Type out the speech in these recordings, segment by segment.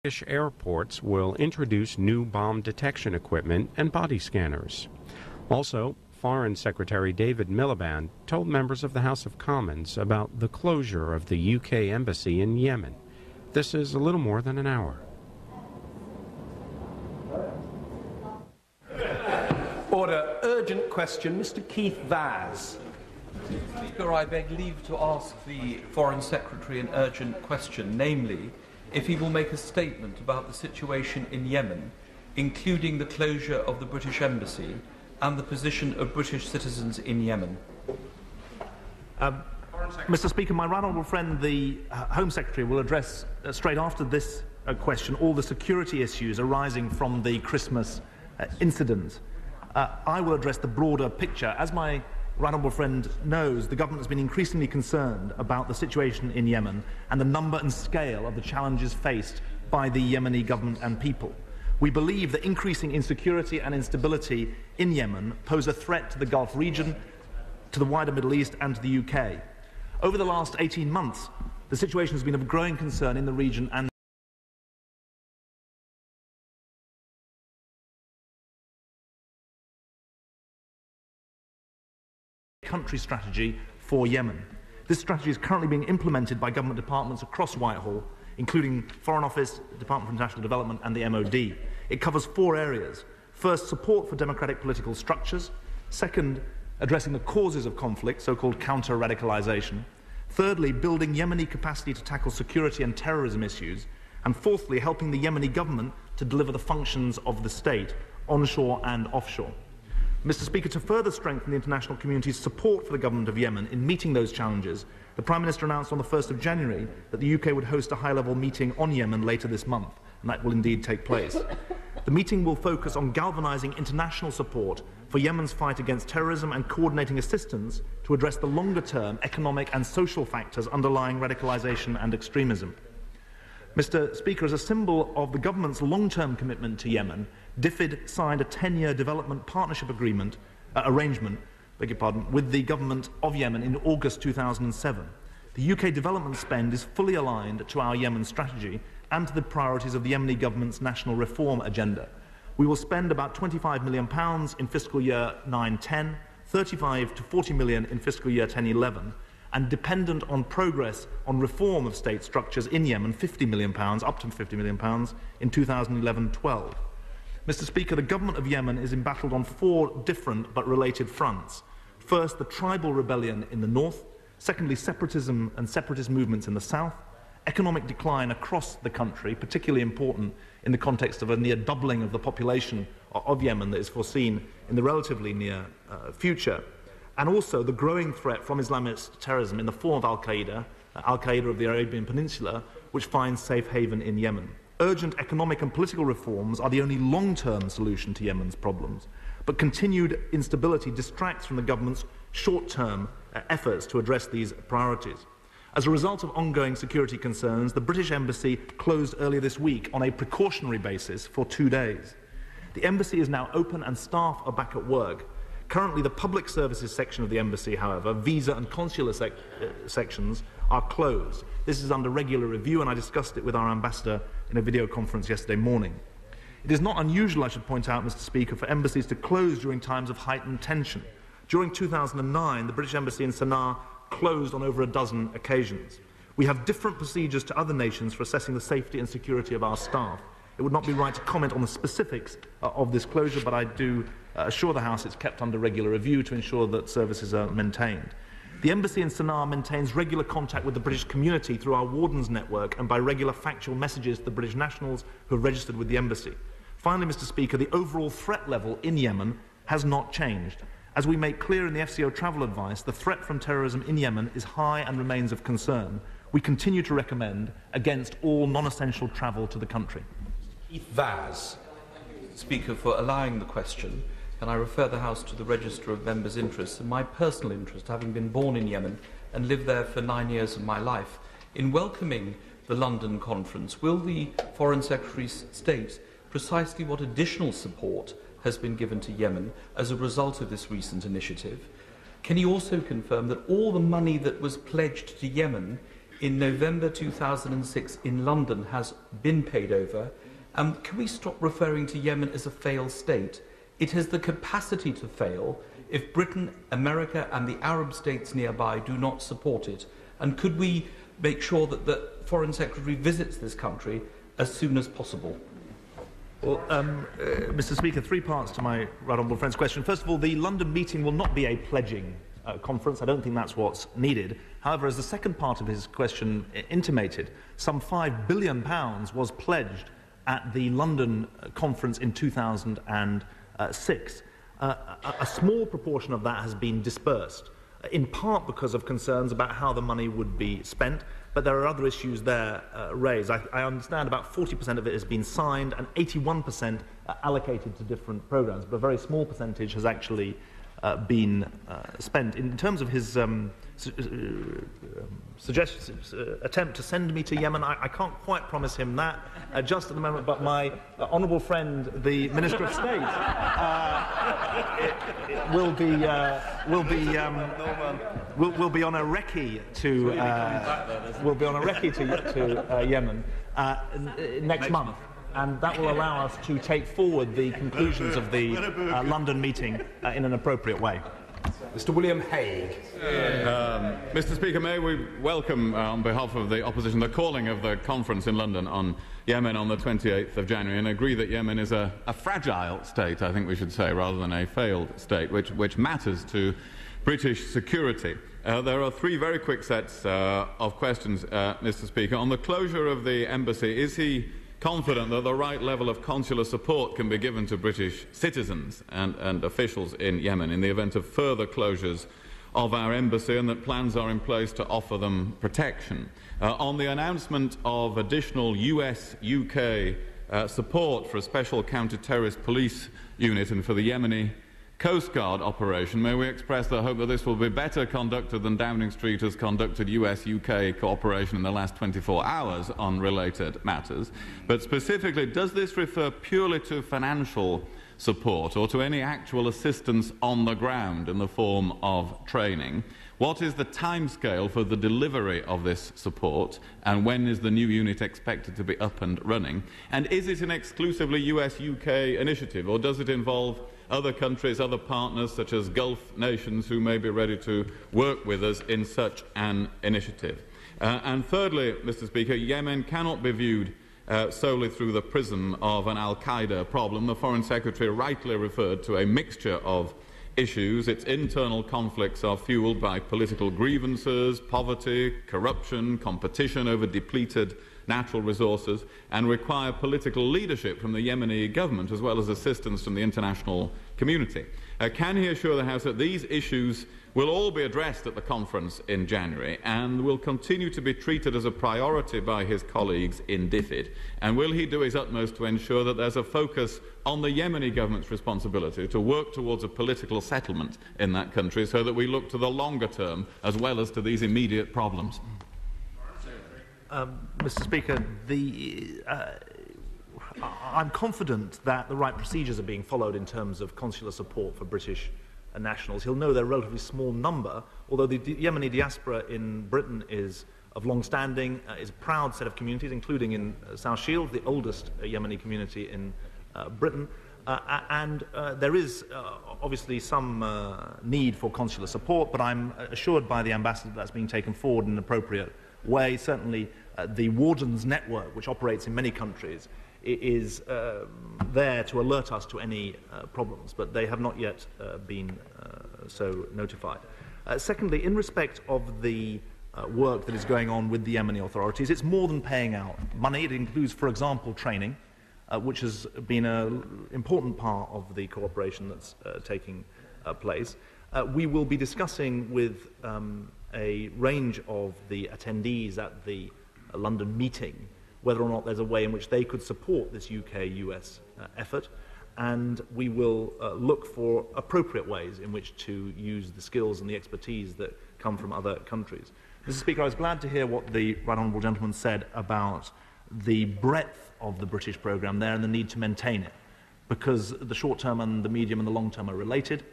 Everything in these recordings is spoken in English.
British airports will introduce new bomb detection equipment and body scanners. Also, Foreign Secretary David Miliband told members of the House of Commons about the closure of the UK embassy in Yemen. This is a little more than an hour. Order. Urgent question. Mr. Keith Vaz. Speaker, I beg leave to ask the Foreign Secretary an urgent question, namely, if he will make a statement about the situation in Yemen, including the closure of the British embassy and the position of British citizens in Yemen. Mr. Speaker, my right honourable friend, the Home Secretary, will address straight after this question all the security issues arising from the Christmas incident. I will address the broader picture. As my right honourable friend knows, the government has been increasingly concerned about the situation in Yemen and the number and scale of the challenges faced by the Yemeni government and people. We believe that increasing insecurity and instability in Yemen pose a threat to the Gulf region, to the wider Middle East and to the UK. Over the last 18 months, the situation has been of growing concern in the region and country strategy for Yemen. This strategy is currently being implemented by government departments across Whitehall, including Foreign Office, Department for International Development and the MOD. It covers 4 areas. First, support for democratic political structures. Second, addressing the causes of conflict, so-called counter-radicalisation. Thirdly, building Yemeni capacity to tackle security and terrorism issues. And fourthly, helping the Yemeni government to deliver the functions of the state, onshore and offshore. Mr. Speaker, to further strengthen the international community's support for the government of Yemen in meeting those challenges, the Prime Minister announced on the 1st of January that the UK would host a high-level meeting on Yemen later this month, and that will indeed take place. The meeting will focus on galvanising international support for Yemen's fight against terrorism and coordinating assistance to address the longer-term economic and social factors underlying radicalisation and extremism. Mr. Speaker, as a symbol of the government's long-term commitment to Yemen, DFID signed a 10-year development partnership arrangement with the government of Yemen in August 2007. The UK development spend is fully aligned to our Yemen strategy and to the priorities of the Yemeni government's national reform agenda. We will spend about £25 million in fiscal year 9-10, 35 to 40 million in fiscal year 10-11, and dependent on progress on reform of state structures in Yemen, £50 million, up to £50 million in 2011-12. Mr. Speaker, the government of Yemen is embattled on 4 different but related fronts. First, the tribal rebellion in the north. Secondly, separatism and separatist movements in the south. Economic decline across the country, particularly important in the context of a near doubling of the population of Yemen that is foreseen in the relatively near future. And also the growing threat from Islamist terrorism in the form of Al-Qaeda of the Arabian Peninsula, which finds safe haven in Yemen. Urgent economic and political reforms are the only long-term solution to Yemen's problems, but continued instability distracts from the government's short-term efforts to address these priorities. As a result of ongoing security concerns, the British Embassy closed earlier this week on a precautionary basis for 2 days. The embassy is now open and staff are back at work. Currently, the public services section of the embassy, however, visa and consular sections, are closed. This is under regular review, and I discussed it with our ambassador in a video conference yesterday morning. It is not unusual, I should point out, Mr. Speaker, for embassies to close during times of heightened tension. During 2009, the British Embassy in Sana'a closed on over a dozen occasions. We have different procedures to other nations for assessing the safety and security of our staff. It would not be right to comment on the specifics of this closure, but I do assure the House it's kept under regular review to ensure that services are maintained. The Embassy in Sana'a maintains regular contact with the British community through our Wardens network and by regular factual messages to the British nationals who have registered with the Embassy. Finally, Mr. Speaker, the overall threat level in Yemen has not changed. As we make clear in the FCO travel advice, the threat from terrorism in Yemen is high and remains of concern. We continue to recommend against all non-essential travel to the country. Keith Vaz. Speaker, for allowing the question, and I refer the House to the Register of Members' Interests and my personal interest, having been born in Yemen and lived there for 9 years of my life. In welcoming the London conference, will the Foreign Secretary state precisely what additional support has been given to Yemen as a result of this recent initiative? Can he also confirm that all the money that was pledged to Yemen in November 2006 in London has been paid over. Can we stop referring to Yemen as a failed state? It has the capacity to fail if Britain, America and the Arab states nearby do not support it. And could we make sure that the Foreign Secretary visits this country as soon as possible? Well, Mr. Speaker, three parts to my right honourable friend's question. First of all, the London meeting will not be a pledging conference. I don't think that's what's needed. However, as the second part of his question intimated, some £5 billion was pledged at the London conference in 2006. A small proportion of that has been dispersed, in part because of concerns about how the money would be spent, but there are other issues there raised. I understand about 40% of it has been signed and 81% allocated to different programmes, but a very small percentage has actually been spent. In terms of his attempt to send me to Yemen, I can't quite promise him that just at the moment, but my honourable friend, the Minister of State, will be on a recce to Yemen next month. And that will allow us to take forward the conclusions of the London meeting in an appropriate way. Mr. William Hague. Mr. Speaker, may we welcome, on behalf of the opposition, the calling of the conference in London on Yemen on the 28th of January, and agree that Yemen is a fragile state, I think we should say, rather than a failed state, which matters to British security. There are three very quick sets of questions, Mr. Speaker. On the closure of the embassy, is he confident that the right level of consular support can be given to British citizens and officials in Yemen in the event of further closures of our embassy, and that plans are in place to offer them protection? On the announcement of additional US-UK support for a special counter-terrorist police unit and for the Yemeni Coast Guard operation, may we express the hope that this will be better conducted than Downing Street has conducted US-UK cooperation in the last 24 hours on related matters. But specifically, does this refer purely to financial support or to any actual assistance on the ground in the form of training? What is the timescale for the delivery of this support, and when is the new unit expected to be up and running? And is it an exclusively US-UK initiative, or does it involve other countries, other partners such as Gulf nations who may be ready to work with us in such an initiative? And thirdly, Mr. Speaker, Yemen cannot be viewed solely through the prism of an al-Qaeda problem. The Foreign Secretary rightly referred to a mixture of issues. Its internal conflicts are fuelled by political grievances, poverty, corruption, competition over depleted natural resources, and require political leadership from the Yemeni government as well as assistance from the international community. Can he assure the House that these issues will all be addressed at the conference in January and will continue to be treated as a priority by his colleagues in DFID? And will he do his utmost to ensure that there's a focus on the Yemeni government's responsibility to work towards a political settlement in that country so that we look to the longer term as well as to these immediate problems? Mr. Speaker, I'm confident that the right procedures are being followed in terms of consular support for British nationals. He'll know they're a relatively small number, although the Yemeni diaspora in Britain is of long standing, is a proud set of communities, including in South Shield, the oldest Yemeni community in Britain. And there is obviously some need for consular support, but I'm assured by the ambassador that that's being taken forward in an appropriate way. Certainly the Wardens Network, which operates in many countries, is there to alert us to any problems, but they have not yet been so notified. Secondly, in respect of the work that is going on with the Yemeni authorities, it's more than paying out money. It includes, for example, training, which has been an important part of the cooperation that's taking place. We will be discussing with a range of the attendees at the London meeting whether or not there's a way in which they could support this UK-US effort, and we will look for appropriate ways in which to use the skills and the expertise that come from other countries. Mr. Speaker, I was glad to hear what the right honourable gentleman said about the breadth of the British programme there and the need to maintain it, because the short term and the medium and the long term are related.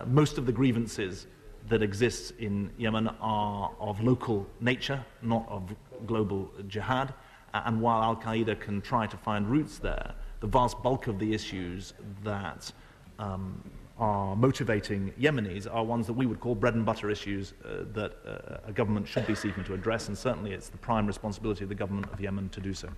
Most of the grievances that exists in Yemen are of local nature, not of global jihad. And while Al-Qaeda can try to find roots there, the vast bulk of the issues that are motivating Yemenis are ones that we would call bread and butter issues that a government should be seeking to address, and certainly it's the prime responsibility of the government of Yemen to do so.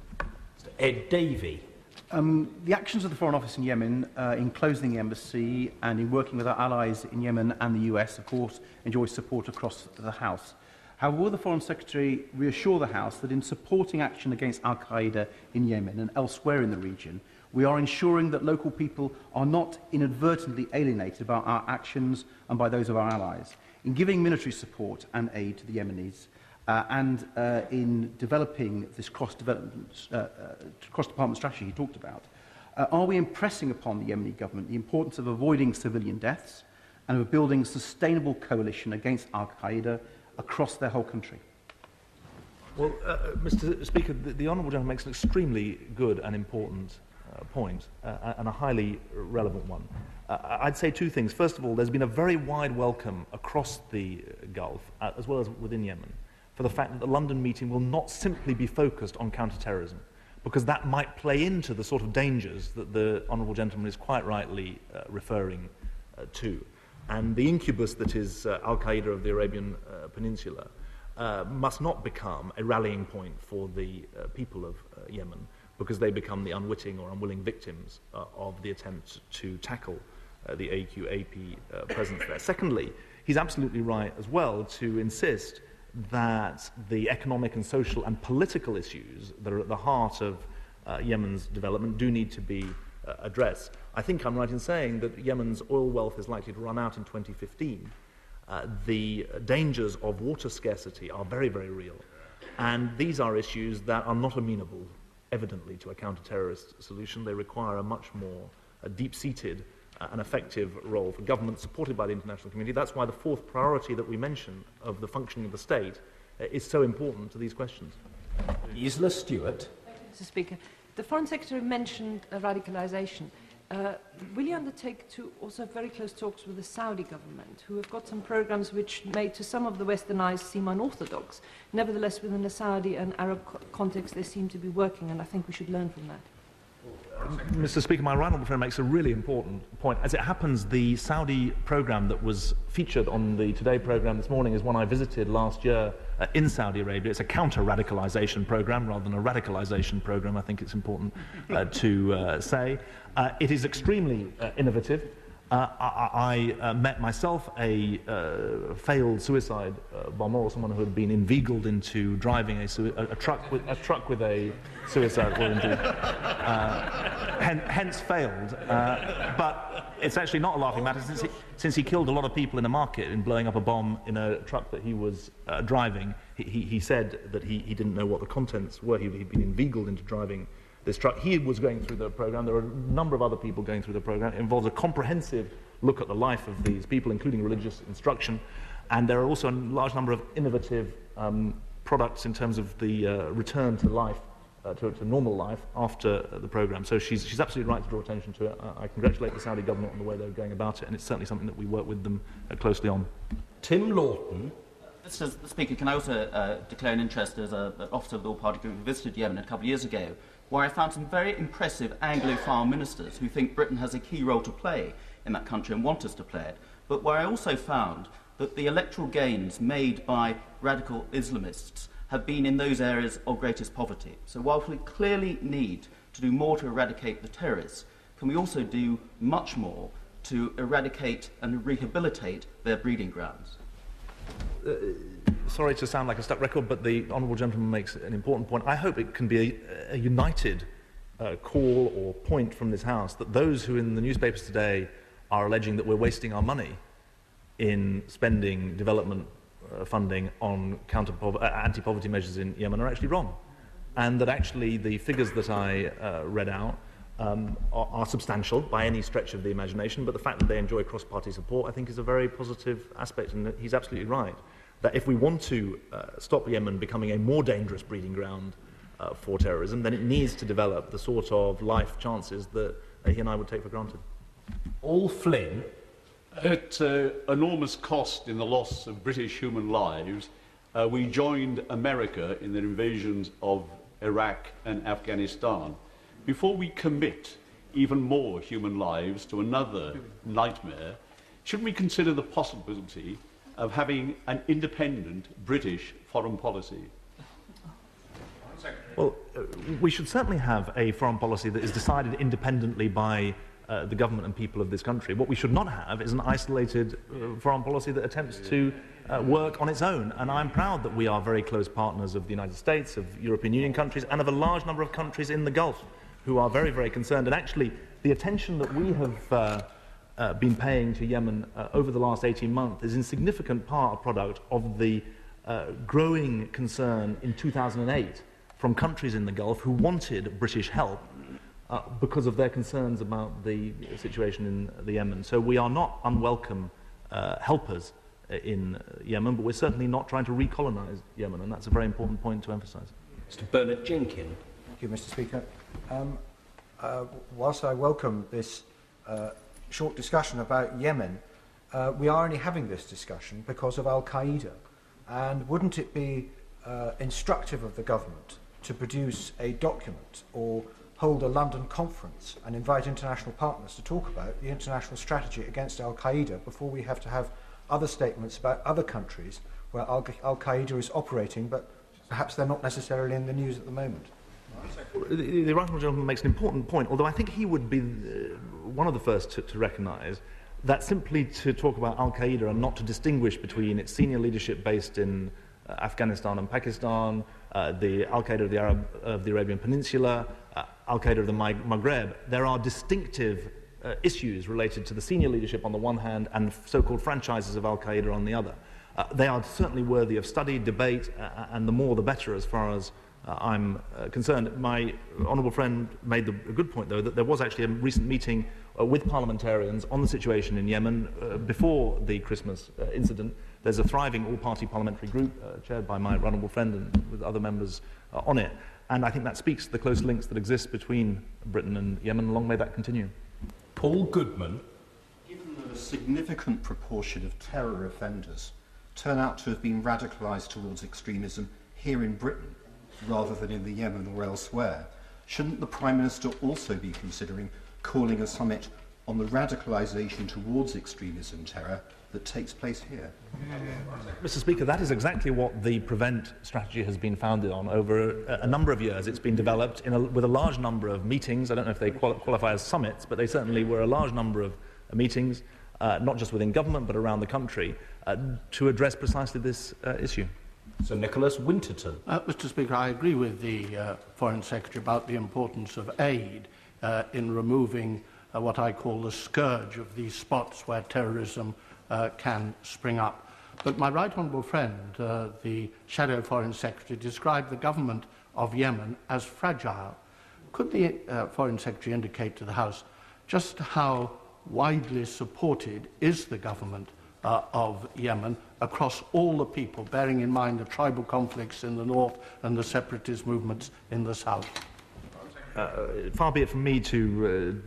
Ed Davey. The actions of the Foreign Office in Yemen in closing the embassy and in working with our allies in Yemen and the US, of course, enjoy support across the House. However, will the Foreign Secretary reassure the House that in supporting action against Al-Qaeda in Yemen and elsewhere in the region, we are ensuring that local people are not inadvertently alienated by our actions and by those of our allies? In giving military support and aid to the Yemenis, and in developing this cross-department strategy he talked about, are we impressing upon the Yemeni government the importance of avoiding civilian deaths and of building a sustainable coalition against Al-Qaeda across their whole country? Well, Mr. Speaker, the Honourable Gentleman makes an extremely good and important point, and a highly relevant one. I'd say two things. First of all, there's been a very wide welcome across the Gulf, as well as within Yemen, for the fact that the London meeting will not simply be focused on counter-terrorism, because that might play into the sort of dangers that the Honourable Gentleman is quite rightly referring to. And the incubus that is Al-Qaeda of the Arabian Peninsula must not become a rallying point for the people of Yemen, because they become the unwitting or unwilling victims of the attempt to tackle the AQAP presence there. Secondly, he's absolutely right as well to insist that the economic and social and political issues that are at the heart of Yemen's development do need to be addressed. I think I'm right in saying that Yemen's oil wealth is likely to run out in 2015. The dangers of water scarcity are very, very real. And these are issues that are not amenable, evidently, to a counter-terrorist solution. They require a much more deep-seated and effective role for government supported by the international community. That's why the fourth priority that we mention of the functioning of the state is so important to these questions. Isla Stewart. Thank you, Mr. Speaker. The Foreign Secretary mentioned radicalisation. Will you undertake to also have very close talks with the Saudi government, who have got some programs which may to some of the Western eyes seem unorthodox? Nevertheless, within the Saudi and Arab context, they seem to be working, and I think we should learn from that. Mr. Speaker, my right honourable friend makes a really important point. As it happens, the Saudi programme that was featured on the Today programme this morning is one I visited last year in Saudi Arabia. It's a counter-radicalisation programme rather than a radicalisation programme, I think it's important to say. It is extremely innovative. I met myself a failed suicide bomber, or someone who had been inveigled into driving a truck with a suicide, well, indeed, hence failed. But it's actually not a laughing matter, since he killed a lot of people in a market in blowing up a bomb in a truck that he was driving. He said that he didn't know what the contents were. He'd been inveigled into driving this truck. He was going through the programme. There are a number of other people going through the programme. It involves a comprehensive look at the life of these people, including religious instruction. And there are also a large number of innovative products in terms of the return to life, to normal life after the programme. So she's absolutely right to draw attention to it. I congratulate the Saudi government on the way they're going about it, and it's certainly something that we work with them closely on. Tim Lawton. Mr. Speaker, can I also declare an interest as an officer of the All-Party Group who visited Yemen a couple of years ago, where I found some very impressive Anglophile ministers who think Britain has a key role to play in that country and want us to play it, but where I also found that the electoral gains made by radical Islamists have been in those areas of greatest poverty. So while we clearly need to do more to eradicate the terrorists, can we also do much more to eradicate and rehabilitate their breeding grounds? Sorry to sound like a stuck record, but the Honourable Gentleman makes an important point. I hope it can be a united call or point from this House that those who in the newspapers today are alleging that we're wasting our money in spending development funding on anti-poverty measures in Yemen are actually wrong, and that actually the figures that I read out are substantial by any stretch of the imagination, but the fact that they enjoy cross-party support, I think, is a very positive aspect, and he's absolutely right that if we want to stop Yemen becoming a more dangerous breeding ground for terrorism, then it needs to develop the sort of life chances that he and I would take for granted. All Flynn. At enormous cost in the loss of British human lives, we joined America in their invasions of Iraq and Afghanistan. Before we commit even more human lives to another nightmare, should we consider the possibility of having an independent British foreign policy? Well, we should certainly have a foreign policy that is decided independently by the government and people of this country. What we should not have is an isolated foreign policy that attempts to work on its own. And I'm proud that we are very close partners of the United States, of European Union countries, and of a large number of countries in the Gulf who are very, very concerned. And actually, the attention that we have been paying to Yemen over the last 18 months is in significant part a product of the growing concern in 2008 from countries in the Gulf who wanted British help because of their concerns about the situation in the Yemen. So we are not unwelcome helpers in Yemen, but we're certainly not trying to recolonize Yemen, and that's a very important point to emphasize. Mr. Bernard Jenkin. Thank you, Mr. Speaker. Whilst I welcome this short discussion about Yemen, we are only having this discussion because of Al-Qaeda. And wouldn't it be instructive of the government to produce a document or hold a London conference and invite international partners to talk about the international strategy against Al-Qaeda before we have to have other statements about other countries where Al-Qaeda is operating, but perhaps they're not necessarily in the news at the moment? The right honourable gentleman makes an important point, although I think he would be one of the first to recognise that simply to talk about Al-Qaeda and not to distinguish between its senior leadership based in Afghanistan and Pakistan, the Al-Qaeda of the Arabian Peninsula, Al-Qaeda of the Maghreb, there are distinctive issues related to the senior leadership on the one hand and so-called franchises of Al-Qaeda on the other. They are certainly worthy of study, debate, and the more the better as far as I'm concerned. My honourable friend made a good point, though, that there was actually a recent meeting with parliamentarians on the situation in Yemen before the Christmas incident. There's a thriving all-party parliamentary group chaired by my honourable friend and with other members on it. And I think that speaks to the close links that exist between Britain and Yemen. Long may that continue. Paul Goodman. Given that a significant proportion of terror offenders turn out to have been radicalised towards extremism here in Britain, rather than in the Yemen or elsewhere, shouldn't the Prime Minister also be considering calling a summit on the radicalisation towards extremism terror that takes place here? Mr. Speaker, that is exactly what the PREVENT strategy has been founded on over a number of years. It's been developed with a large number of meetings. I don't know if they qualify as summits, but they certainly were a large number of meetings, not just within government but around the country, to address precisely this issue. Sir Nicholas Winterton. Mr. Speaker, I agree with the Foreign Secretary about the importance of aid in removing what I call the scourge of these spots where terrorism can spring up. But my right honourable friend, the Shadow Foreign Secretary, described the government of Yemen as fragile. Could the Foreign Secretary indicate to the House just how widely supported is the government of Yemen across all the people, bearing in mind the tribal conflicts in the north and the separatist movements in the south? Far be it from me to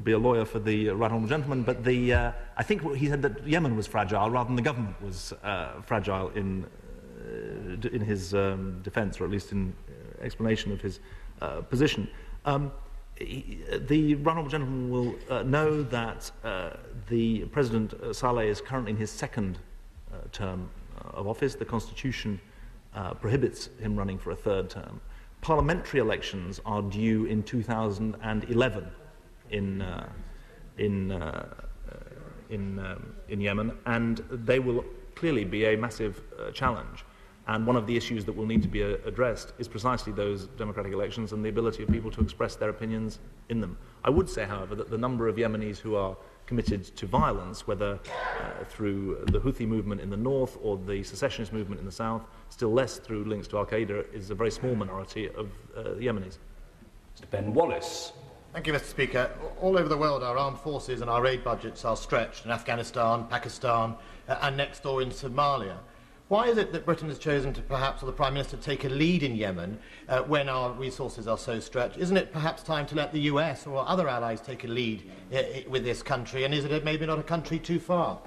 be a lawyer for the right honourable gentleman, but I think he said that Yemen was fragile rather than the government was fragile in his defence, or at least in explanation of his position. The right honourable gentleman will know that the President Saleh is currently in his second term of office. The Constitution prohibits him running for a third term. Parliamentary elections are due in 2011 in Yemen, and they will clearly be a massive challenge. And one of the issues that will need to be addressed is precisely those democratic elections and the ability of people to express their opinions in them. I would say, however, that the number of Yemenis who are committed to violence, whether through the Houthi movement in the north or the secessionist movement in the south, still less through links to Al-Qaeda, is a very small minority of the Yemenis. Mr. Ben Wallace. Thank you, Mr. Speaker. All over the world, our armed forces and our aid budgets are stretched in Afghanistan, Pakistan, and next door in Somalia. Why is it that Britain has chosen to perhaps, or the Prime Minister, take a lead in Yemen when our resources are so stretched? Isn't it perhaps time to let the US or other allies take a lead with this country? And is it maybe not a country too far?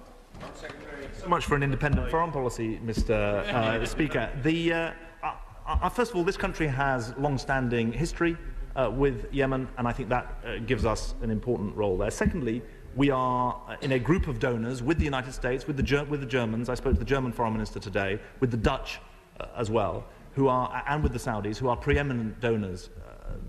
So much for an independent foreign policy, Mr. Speaker. First of all, this country has long-standing history with Yemen, and I think that gives us an important role there. Secondly, we are in a group of donors with the United States, with the Germans. I spoke to the German Foreign Minister today, with the Dutch as well, and with the Saudis, who are preeminent donors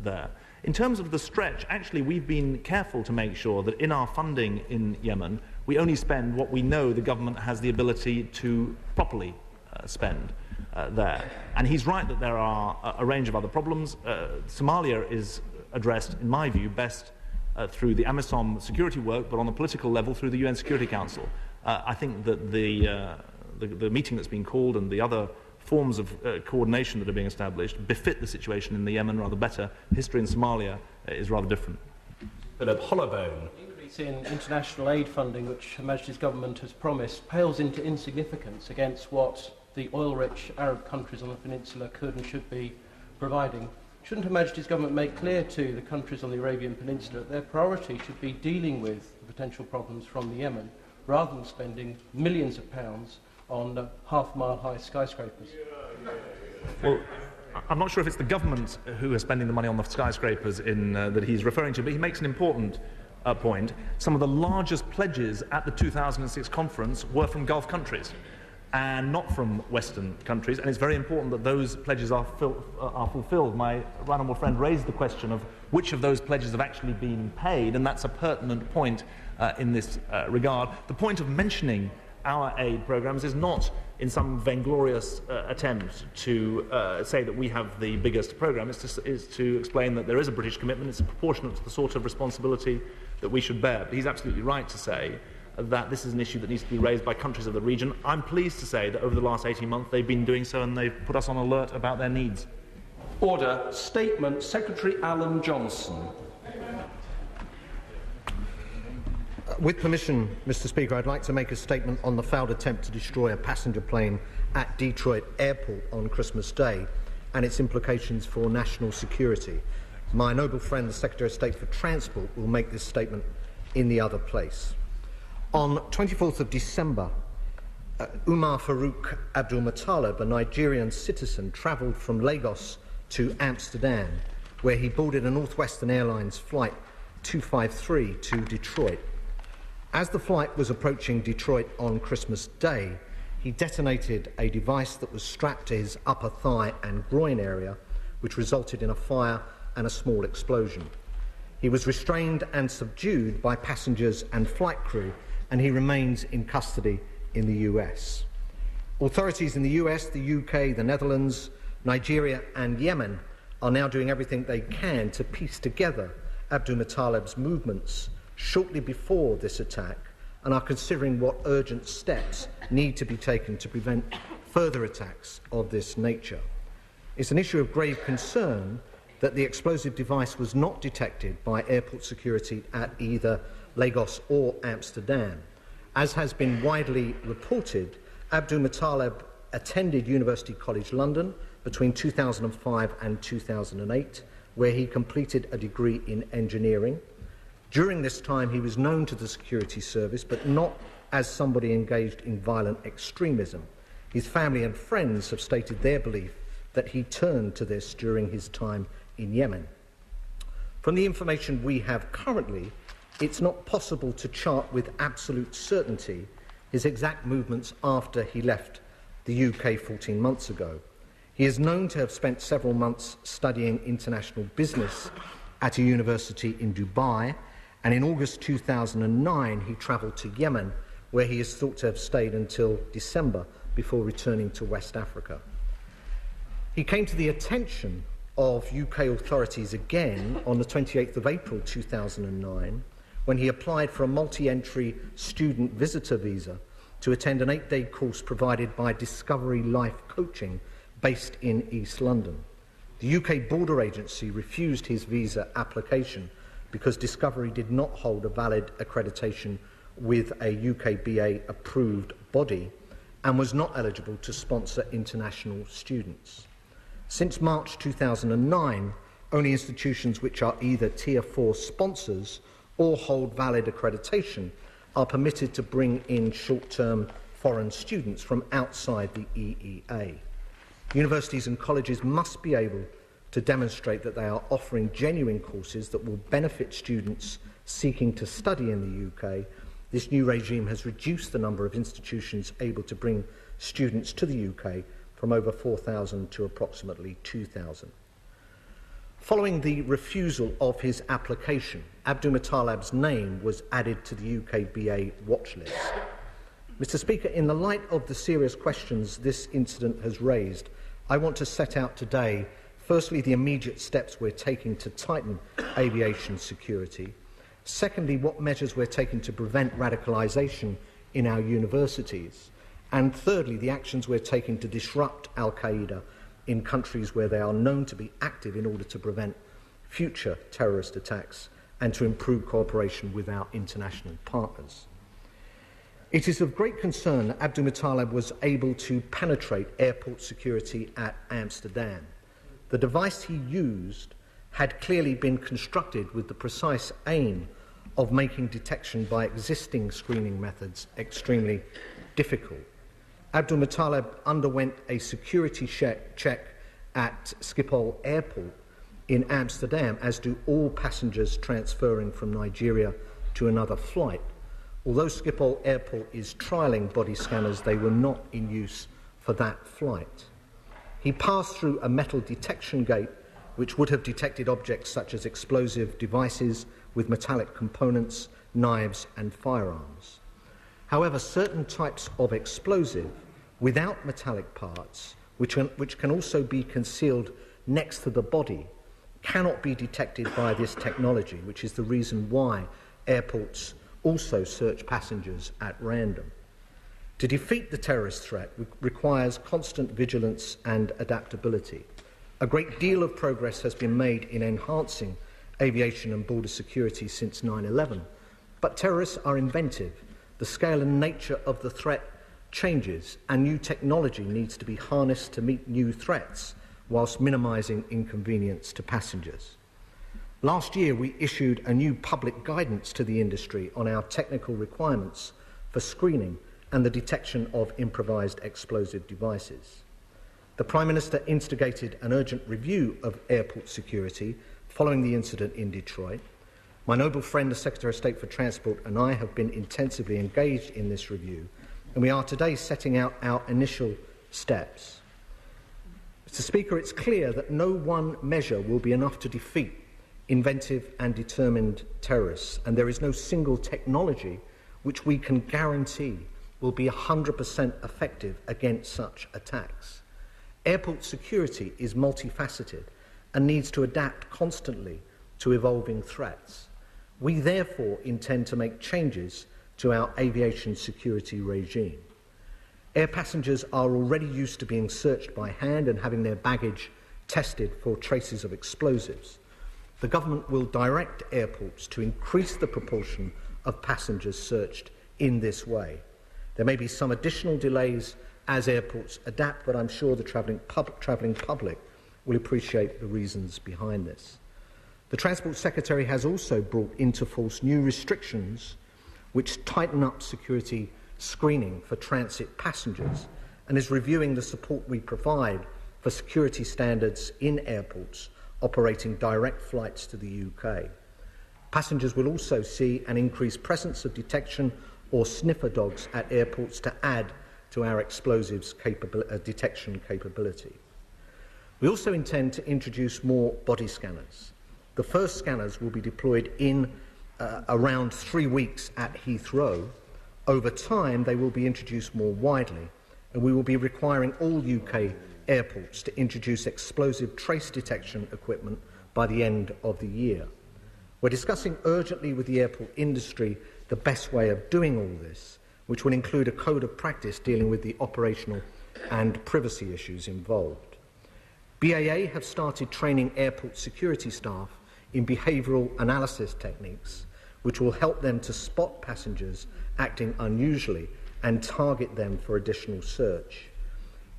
there. In terms of the stretch, actually, we've been careful to make sure that in our funding in Yemen, we only spend what we know the government has the ability to properly spend there. And he's right that there are a range of other problems. Somalia is addressed, in my view, best through the AMISOM security work, but on the political level through the UN Security Council. I think that the meeting that's been called and the other forms of coordination that are being established befit the situation in the Yemen rather better. History in Somalia is rather different. Philip Hollowbone. Increase in international aid funding, which Her Majesty's government has promised, pales into insignificance against what the oil-rich Arab countries on the peninsula could and should be providing. Shouldn't Her Majesty's government make clear to the countries on the Arabian Peninsula that their priority should be dealing with the potential problems from the Yemen, rather than spending millions of pounds on half-mile-high skyscrapers? Well, I'm not sure if it's the government who is spending the money on the skyscrapers that he's referring to, but he makes an important point. Some of the largest pledges at the 2006 conference were from Gulf countries and not from Western countries, and it's very important that those pledges are fulfilled. My honourable friend raised the question of which of those pledges have actually been paid, and that's a pertinent point in this regard. The point of mentioning our aid programmes is not in some vainglorious attempt to say that we have the biggest programme. It's to explain that there is a British commitment. It's proportionate to the sort of responsibility that we should bear. But he's absolutely right to say that this is an issue that needs to be raised by countries of the region. I'm pleased to say that over the last 18 months they've been doing so, and they've put us on alert about their needs. Order. Statement. Secretary Alan Johnson. With permission, Mr. Speaker, I'd like to make a statement on the failed attempt to destroy a passenger plane at Detroit Airport on Christmas Day and its implications for national security. My noble friend, the Secretary of State for Transport, will make this statement in the other place. On 24th of December, Umar Farouk Abdul Muttalib, a Nigerian citizen, travelled from Lagos to Amsterdam, where he boarded a Northwestern Airlines flight 253 to Detroit. As the flight was approaching Detroit on Christmas Day, he detonated a device that was strapped to his upper thigh and groin area, which resulted in a fire and a small explosion. He was restrained and subdued by passengers and flight crew, and he remains in custody in the US. Authorities in the US, the UK, the Netherlands, Nigeria and Yemen are now doing everything they can to piece together Abdul Muttalib's movements shortly before this attack, and are considering what urgent steps need to be taken to prevent further attacks of this nature. It's an issue of grave concern that the explosive device was not detected by airport security at either Lagos or Amsterdam. As has been widely reported, Abdul Muttalib attended University College London between 2005 and 2008, where he completed a degree in engineering. During this time, he was known to the security service, but not as somebody engaged in violent extremism. His family and friends have stated their belief that he turned to this during his time in Yemen. From the information we have currently, it's not possible to chart with absolute certainty his exact movements after he left the UK 14 months ago. He is known to have spent several months studying international business at a university in Dubai, and in August 2009 he travelled to Yemen, where he is thought to have stayed until December before returning to West Africa. He came to the attention of UK authorities again on the 28th of April 2009, when he applied for a multi-entry student visitor visa to attend an 8-day course provided by Discovery Life Coaching based in East London. The UK Border Agency refused his visa application because Discovery did not hold a valid accreditation with a UK BA approved body, and was not eligible to sponsor international students. Since March 2009, only institutions which are either Tier 4 sponsors or hold valid accreditation are permitted to bring in short-term foreign students from outside the EEA. Universities and colleges must be able to demonstrate that they are offering genuine courses that will benefit students seeking to study in the UK. This new regime has reduced the number of institutions able to bring students to the UK from over 4,000 to approximately 2,000. Following the refusal of his application, Abdulmutallab's name was added to the UK BA watch list. Mr. Speaker, in the light of the serious questions this incident has raised, I want to set out today, firstly, the immediate steps we're taking to tighten aviation security. Secondly, what measures we're taking to prevent radicalisation in our universities. And thirdly, the actions we're taking to disrupt Al-Qaeda in countries where they are known to be active in order to prevent future terrorist attacks and to improve cooperation with our international partners. It is of great concern that Abdulmutallab was able to penetrate airport security at Amsterdam. The device he used had clearly been constructed with the precise aim of making detection by existing screening methods extremely difficult. Abdulmutallab underwent a security check at Schiphol Airport in Amsterdam, as do all passengers transferring from Nigeria to another flight. Although Schiphol Airport is trialling body scanners, they were not in use for that flight. He passed through a metal detection gate which would have detected objects such as explosive devices with metallic components, knives and firearms. However, certain types of explosive without metallic parts, which can also be concealed next to the body, cannot be detected by this technology, which is the reason why airports also search passengers at random. To defeat the terrorist threat requires constant vigilance and adaptability. A great deal of progress has been made in enhancing aviation and border security since 9/11, but terrorists are inventive. The scale and nature of the threat changes, and new technology needs to be harnessed to meet new threats whilst minimising inconvenience to passengers. Last year, we issued a new public guidance to the industry on our technical requirements for screening and the detection of improvised explosive devices. The Prime Minister instigated an urgent review of airport security following the incident in Detroit. My noble friend, the Secretary of State for Transport, and I have been intensively engaged in this review, and we are today setting out our initial steps. Mr. Speaker, it's clear that no one measure will be enough to defeat inventive and determined terrorists, and there is no single technology which we can guarantee will be 100% effective against such attacks. Airport security is multifaceted and needs to adapt constantly to evolving threats. We therefore intend to make changes to our aviation security regime. Air passengers are already used to being searched by hand and having their baggage tested for traces of explosives. The government will direct airports to increase the proportion of passengers searched in this way. There may be some additional delays as airports adapt, but I'm sure the travelling public will appreciate the reasons behind this. The Transport Secretary has also brought into force new restrictions which tighten up security screening for transit passengers and is reviewing the support we provide for security standards in airports operating direct flights to the UK. Passengers will also see an increased presence of detection or sniffer dogs at airports to add to our explosives detection capability. We also intend to introduce more body scanners. The first scanners will be deployed in around 3 weeks at Heathrow. Over time, they will be introduced more widely, and we will be requiring all UK airports to introduce explosive trace detection equipment by the end of the year. We're discussing urgently with the airport industry the best way of doing all this, which will include a code of practice dealing with the operational and privacy issues involved. BAA have started training airport security staff in behavioural analysis techniques, which will help them to spot passengers acting unusually and target them for additional search.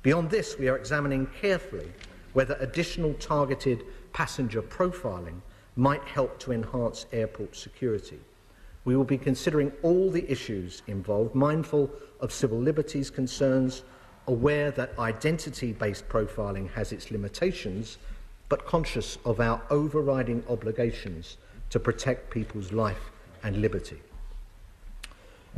Beyond this, we are examining carefully whether additional targeted passenger profiling might help to enhance airport security. We will be considering all the issues involved, mindful of civil liberties concerns, aware that identity-based profiling has its limitations, but conscious of our overriding obligations to protect people's life and liberty.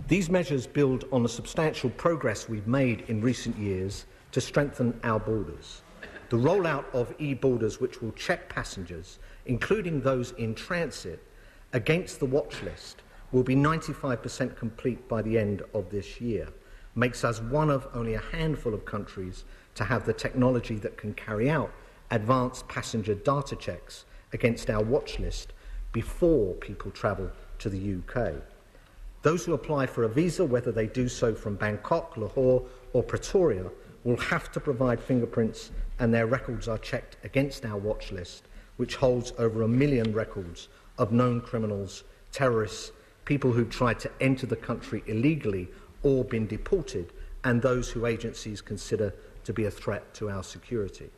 These measures build on the substantial progress we've made in recent years to strengthen our borders. The rollout of e-borders, which will check passengers, including those in transit, against the watch list, will be 95% complete by the end of this year, makes us one of only a handful of countries to have the technology that can carry out advanced passenger data checks against our watch list before people travel to the UK. Those who apply for a visa, whether they do so from Bangkok, Lahore or Pretoria, will have to provide fingerprints, and their records are checked against our watch list, which holds over 1 million records of known criminals, terrorists, people who've tried to enter the country illegally or been deported, and those who agencies consider to be a threat to our security.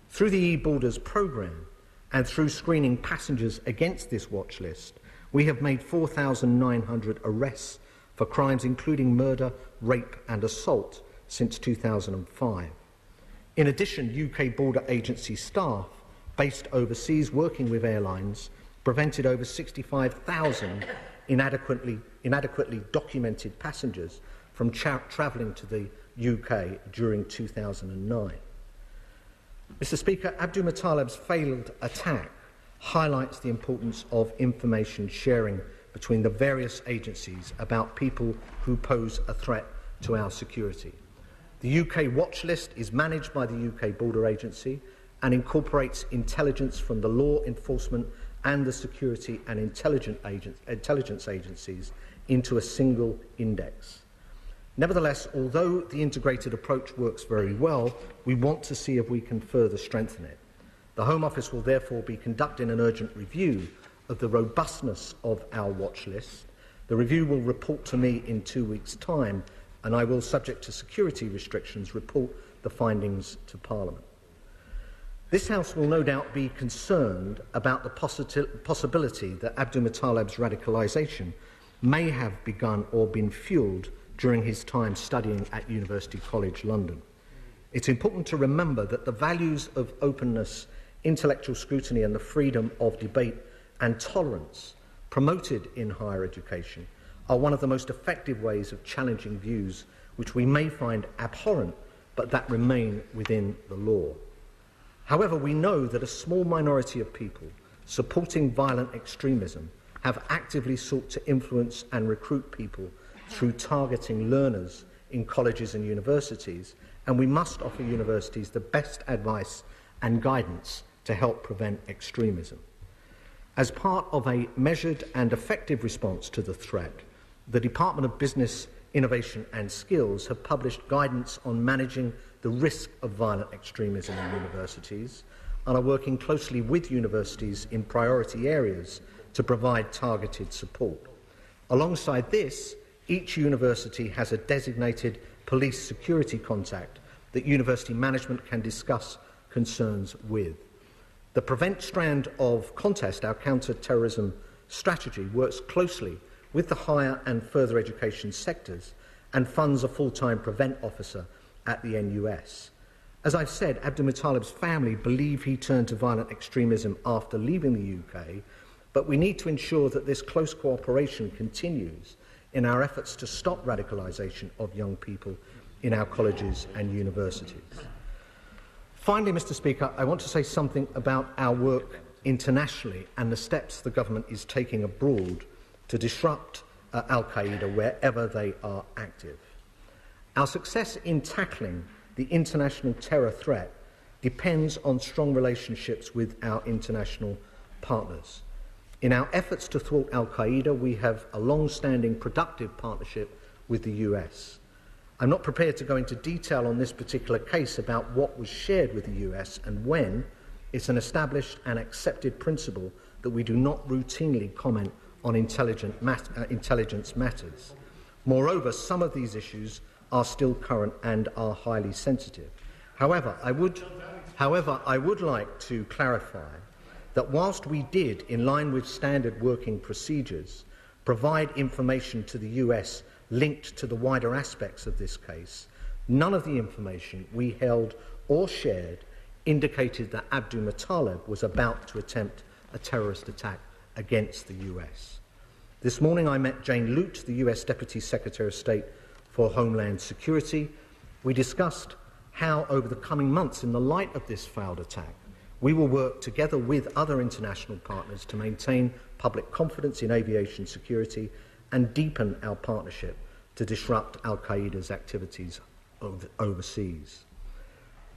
Through the e-borders programme and through screening passengers against this watch list, we have made 4,900 arrests for crimes including murder, rape and assault since 2005. In addition, UK border agency staff based overseas working with airlines prevented over 65,000 inadequately documented passengers from travelling to the UK during 2009. Mr. Speaker, Abdulmutalab's failed attack highlights the importance of information sharing between the various agencies about people who pose a threat to our security. The UK watch list is managed by the UK Border Agency and incorporates intelligence from the law enforcement and the security and intelligence agencies into a single index. Nevertheless, although the integrated approach works very well, we want to see if we can further strengthen it. The Home Office will therefore be conducting an urgent review of the robustness of our watch list. The review will report to me in 2 weeks' time, and I will, subject to security restrictions, report the findings to Parliament. This House will no doubt be concerned about the possibility that Abdulmutalab's radicalisation may have begun or been fuelled during his time studying at University College London. It's important to remember that the values of openness, intellectual scrutiny and the freedom of debate and tolerance promoted in higher education are one of the most effective ways of challenging views which we may find abhorrent but that remain within the law. However, we know that a small minority of people supporting violent extremism have actively sought to influence and recruit people through targeting learners in colleges and universities, and we must offer universities the best advice and guidance to help prevent extremism. As part of a measured and effective response to the threat, the Department of Business, Innovation and Skills have published guidance on managing the risk of violent extremism in universities and are working closely with universities in priority areas to provide targeted support. Alongside this, each university has a designated police security contact that university management can discuss concerns with. The Prevent strand of Contest, our counter-terrorism strategy, works closely with the higher and further education sectors and funds a full-time Prevent officer at the NUS. As I've said, Abdulmutalab's family believe he turned to violent extremism after leaving the UK, but we need to ensure that this close cooperation continues in our efforts to stop radicalisation of young people in our colleges and universities. Finally, Mr. Speaker, I want to say something about our work internationally and the steps the government is taking abroad to disrupt Al-Qaeda wherever they are active. Our success in tackling the international terror threat depends on strong relationships with our international partners. In our efforts to thwart Al-Qaeda, we have a long-standing productive partnership with the US. I'm not prepared to go into detail on this particular case about what was shared with the US and when. It's an established and accepted principle that we do not routinely comment on intelligence matters. Moreover, some of these issues are still current and are highly sensitive. However, I would like to clarify that whilst we did, in line with standard working procedures, provide information to the US linked to the wider aspects of this case, none of the information we held or shared indicated that Abdul Muttalib was about to attempt a terrorist attack against the US. This morning I met Jane Lute, the US Deputy Secretary of State for Homeland Security. We discussed how, over the coming months, in the light of this failed attack, we will work together with other international partners to maintain public confidence in aviation security and deepen our partnership to disrupt al-Qaeda's activities overseas.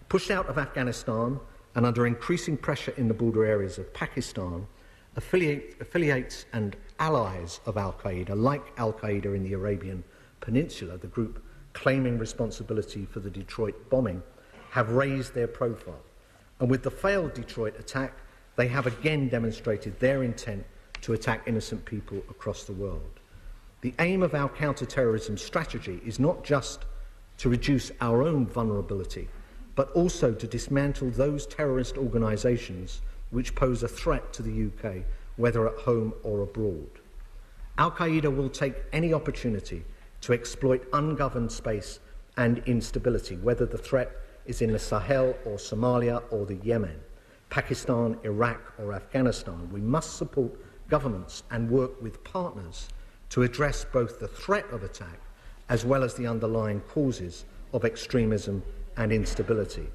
Pushed out of Afghanistan and under increasing pressure in the border areas of Pakistan, affiliates and allies of al-Qaeda, like al-Qaeda in the Arabian Peninsula, the group claiming responsibility for the Detroit bombing, have raised their profile. And with the failed Detroit attack, they have again demonstrated their intent to attack innocent people across the world. The aim of our counter-terrorism strategy is not just to reduce our own vulnerability, but also to dismantle those terrorist organisations which pose a threat to the UK, whether at home or abroad. Al-Qaeda will take any opportunity to exploit ungoverned space and instability, whether the threat is in the Sahel or Somalia or the Yemen, Pakistan, Iraq or Afghanistan. We must support governments and work with partners to address both the threat of attack as well as the underlying causes of extremism and instability.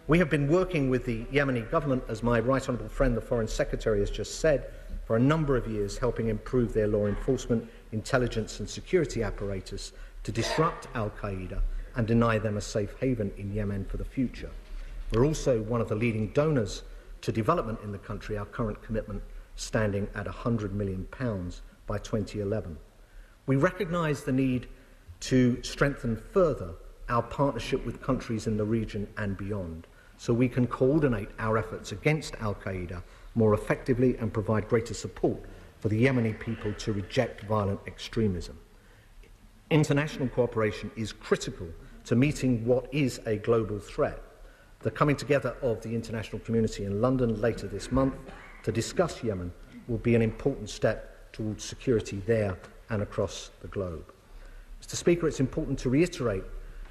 We have been working with the Yemeni government, as my right honourable friend, the Foreign Secretary, has just said, for a number of years, helping improve their law enforcement, intelligence and security apparatus to disrupt al-Qaeda and deny them a safe haven in Yemen for the future. We're also one of the leading donors to development in the country, our current commitment standing at £100 million by 2011. We recognise the need to strengthen further our partnership with countries in the region and beyond, so we can coordinate our efforts against al-Qaeda more effectively and provide greater support for the Yemeni people to reject violent extremism. International cooperation is critical to meeting what is a global threat. The coming together of the international community in London later this month to discuss Yemen will be an important step towards security there and across the globe. Mr. Speaker, it's important to reiterate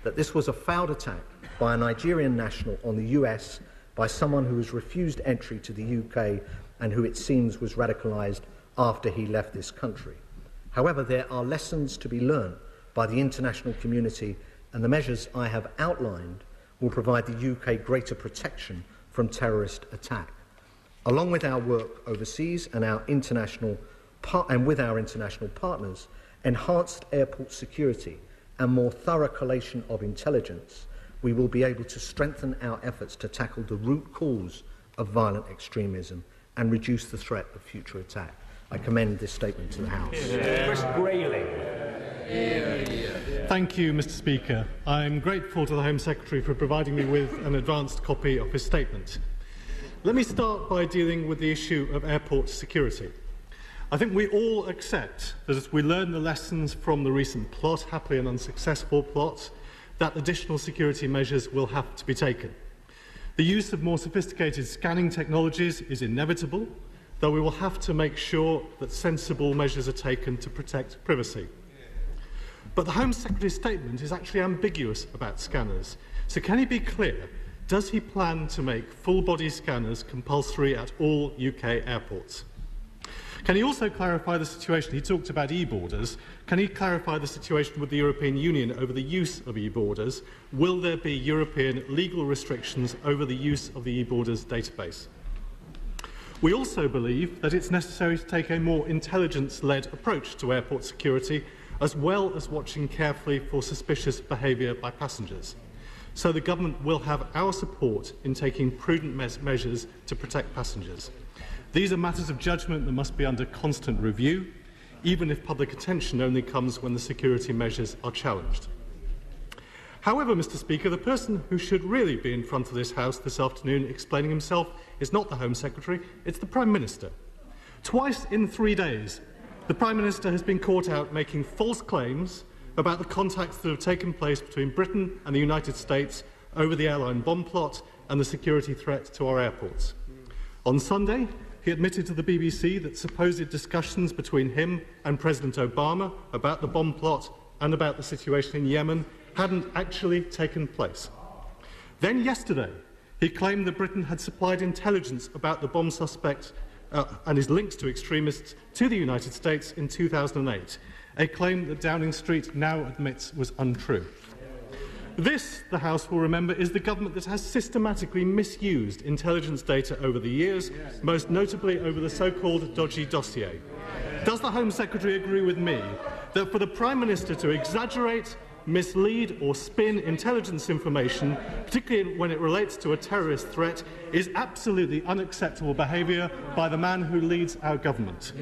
that this was a failed attack by a Nigerian national on the US by someone who was refused entry to the UK and who it seems was radicalised after he left this country. However, there are lessons to be learned by the international community, and the measures I have outlined will provide the UK greater protection from terrorist attack. Along with our work overseas and with our international partners, enhanced airport security and more thorough collation of intelligence, we will be able to strengthen our efforts to tackle the root cause of violent extremism and reduce the threat of future attack. I commend this statement to the House. Chris Grayling. Thank you, Mr. Speaker. I'm grateful to the Home Secretary for providing me with an advanced copy of his statement. Let me start by dealing with the issue of airport security. I think we all accept that as we learn the lessons from the recent plot, happily an unsuccessful plot, that additional security measures will have to be taken. The use of more sophisticated scanning technologies is inevitable, though we will have to make sure that sensible measures are taken to protect privacy. But the Home Secretary's statement is actually ambiguous about scanners. So can he be clear? Does he plan to make full-body scanners compulsory at all UK airports? Can he also clarify the situation? He talked about e-borders. Can he clarify the situation with the European Union over the use of e-borders? Will there be European legal restrictions over the use of the e-borders database? We also believe that it's necessary to take a more intelligence-led approach to airport security, as well as watching carefully for suspicious behaviour by passengers. So the government will have our support in taking prudent measures to protect passengers. These are matters of judgment that must be under constant review, even if public attention only comes when the security measures are challenged. However, Mr. Speaker, the person who should really be in front of this House this afternoon explaining himself is not the Home Secretary, it's the Prime Minister. Twice in 3 days, the Prime Minister has been caught out making false claims about the contacts that have taken place between Britain and the United States over the airline bomb plot and the security threat to our airports. On Sunday, he admitted to the BBC that supposed discussions between him and President Obama about the bomb plot and about the situation in Yemen hadn't actually taken place. Then yesterday, he claimed that Britain had supplied intelligence about the bomb suspect and his links to extremists to the United States in 2008, a claim that Downing Street now admits was untrue. This, the House will remember, is the government that has systematically misused intelligence data over the years, most notably over the so-called dodgy dossier. Does the Home Secretary agree with me that for the Prime Minister to exaggerate, mislead or spin intelligence information, particularly when it relates to a terrorist threat, is absolutely unacceptable behaviour by the man who leads our government?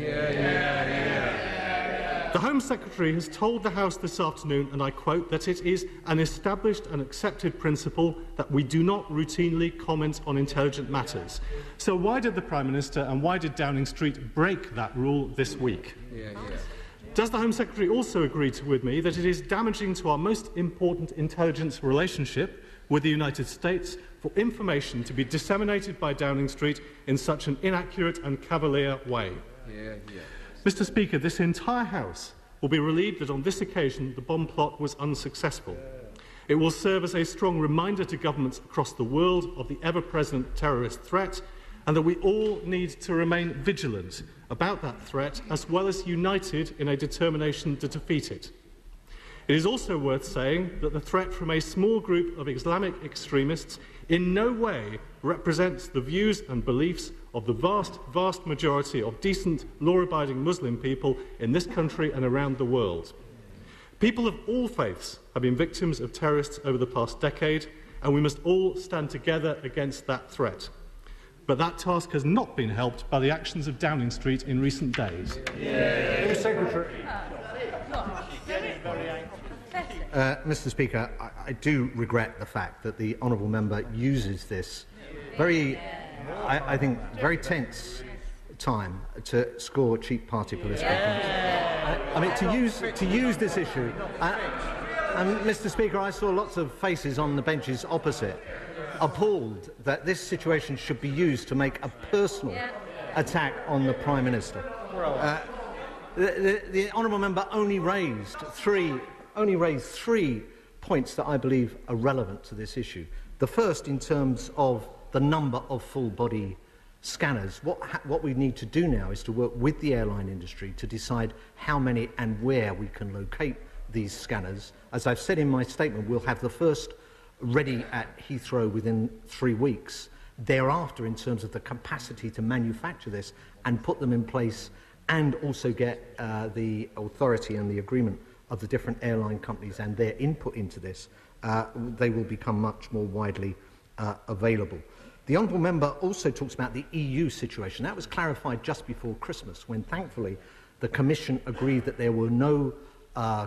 The Home Secretary has told the House this afternoon, and I quote, that it is an established and accepted principle that we do not routinely comment on intelligent matters. So why did the Prime Minister and why did Downing Street break that rule this week? Does the Home Secretary also agree with me that it is damaging to our most important intelligence relationship with the United States for information to be disseminated by Downing Street in such an inaccurate and cavalier way? Mr. Speaker, this entire House will be relieved that on this occasion the bomb plot was unsuccessful. It will serve as a strong reminder to governments across the world of the ever-present terrorist threat, and that we all need to remain vigilant about that threat, as well as united in a determination to defeat it. It is also worth saying that the threat from a small group of Islamic extremists in no way represents the views and beliefs of the vast majority of decent, law-abiding Muslim people in this country and around the world. People of all faiths have been victims of terrorists over the past decade, and we must all stand together against that threat. But that task has not been helped by the actions of Downing Street in recent days. Mr. Speaker, I do regret the fact that the honourable member uses this very, I think, very tense time to score cheap party political points. I mean, to use this issue, and Mr. Speaker, I saw lots of faces on the benches opposite, appalled that this situation should be used to make a personal attack on the Prime Minister. The honourable member only raised three points that I believe are relevant to this issue. The first, in terms of the number of full-body scanners. What we need to do now is to work with the airline industry to decide how many and where we can locate these scanners. As I've said in my statement, we'll have the first ready at Heathrow within 3 weeks. Thereafter, in terms of the capacity to manufacture this and put them in place, and also get the authority and the agreement of the different airline companies and their input into this, they will become much more widely available. The honourable member also talks about the EU situation. That was clarified just before Christmas, when thankfully the Commission agreed that there were no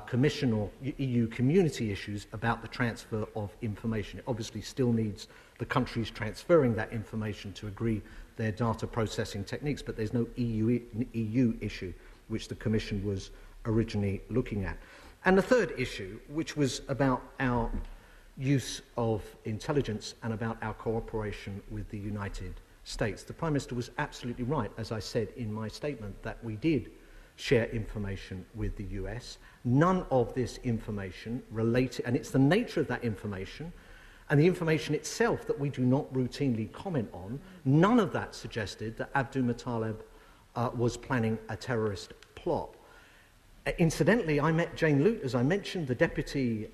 Commission or EU community issues about the transfer of information. It obviously still needs the countries transferring that information to agree their data processing techniques, but there's no EU issue which the Commission was originally looking at. And the third issue, which was about our use of intelligence and about our cooperation with the United States. The Prime Minister was absolutely right, as I said in my statement, that we did share information with the US. None of this information related, and it's the nature of that information and the information itself that we do not routinely comment on, none of that suggested that Abdul Muttalib was planning a terrorist plot. Incidentally, I met Jane Lute, as I mentioned, the Deputy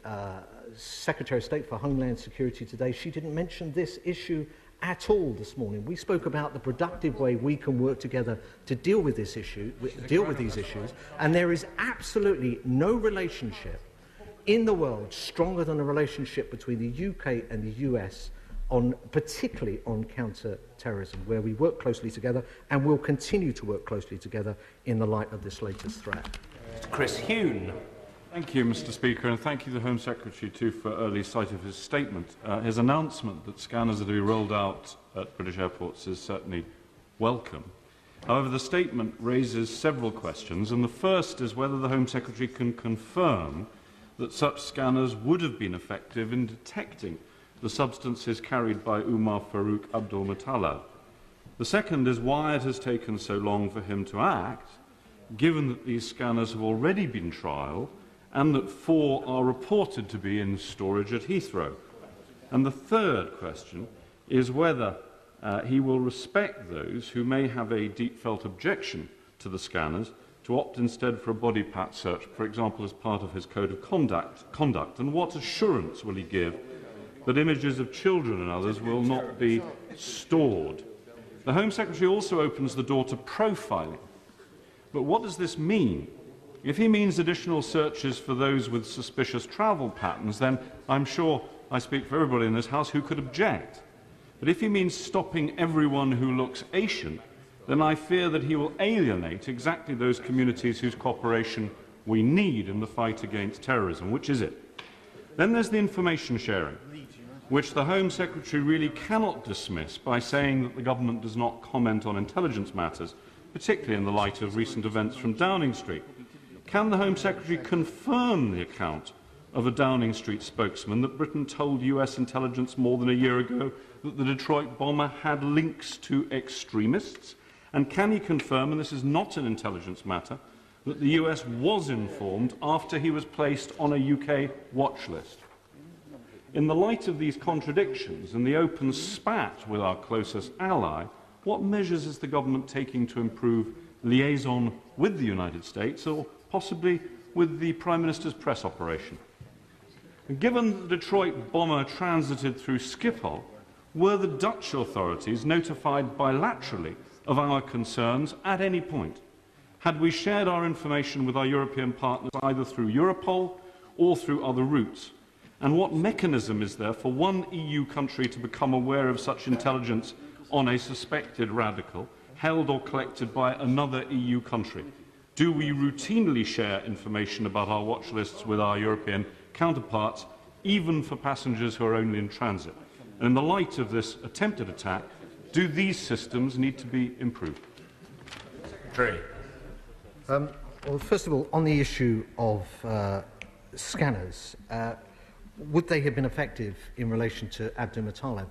Secretary of State for Homeland Security today. She didn't mention this issue at all this morning. We spoke about the productive way we can work together to deal with this issue, deal with these issues, and there is absolutely no relationship in the world stronger than a relationship between the UK and the US, particularly on counter-terrorism, where we work closely together and will continue to work closely together in the light of this latest threat. Chris Huhne. Thank you, Mr. Speaker, and thank you to the Home Secretary too for early sight of his statement. His announcement that scanners are to be rolled out at British airports is certainly welcome. However, the statement raises several questions, and the first is whether the Home Secretary can confirm that such scanners would have been effective in detecting the substances carried by Umar Farouk Abdul Muttalib. The second is why it has taken so long for him to act, given that these scanners have already been trialled and that 4 are reported to be in storage at Heathrow. And the third question is whether he will respect those who may have a deep-felt objection to the scanners to opt instead for a body pat search, for example, as part of his code of conduct, and what assurance will he give that images of children and others will not be stored? The Home Secretary also opens the door to profiling. But what does this mean? If he means additional searches for those with suspicious travel patterns, then I'm sure I speak for everybody in this House who could object. But if he means stopping everyone who looks Asian, then I fear that he will alienate exactly those communities whose cooperation we need in the fight against terrorism. Which is it? Then there's the information sharing, which the Home Secretary really cannot dismiss by saying that the government does not comment on intelligence matters, particularly in the light of recent events from Downing Street. Can the Home Secretary confirm the account of a Downing Street spokesman that Britain told US intelligence more than a year ago that the Detroit bomber had links to extremists? And can he confirm, and this is not an intelligence matter, that the US was informed after he was placed on a UK watch list? In the light of these contradictions and the open spat with our closest ally, what measures is the government taking to improve liaison with the United States, or possibly with the Prime Minister's press operation? Given that the Detroit bomber transited through Schiphol, were the Dutch authorities notified bilaterally of our concerns at any point? Had we shared our information with our European partners either through Europol or through other routes? And what mechanism is there for one EU country to become aware of such intelligence on a suspected radical, held or collected by another EU country? Do we routinely share information about our watch lists with our European counterparts, even for passengers who are only in transit? And in the light of this attempted attack, do these systems need to be improved? Secretary. Well, first of all, on the issue of scanners, would they have been effective in relation to Abdul Muttalib?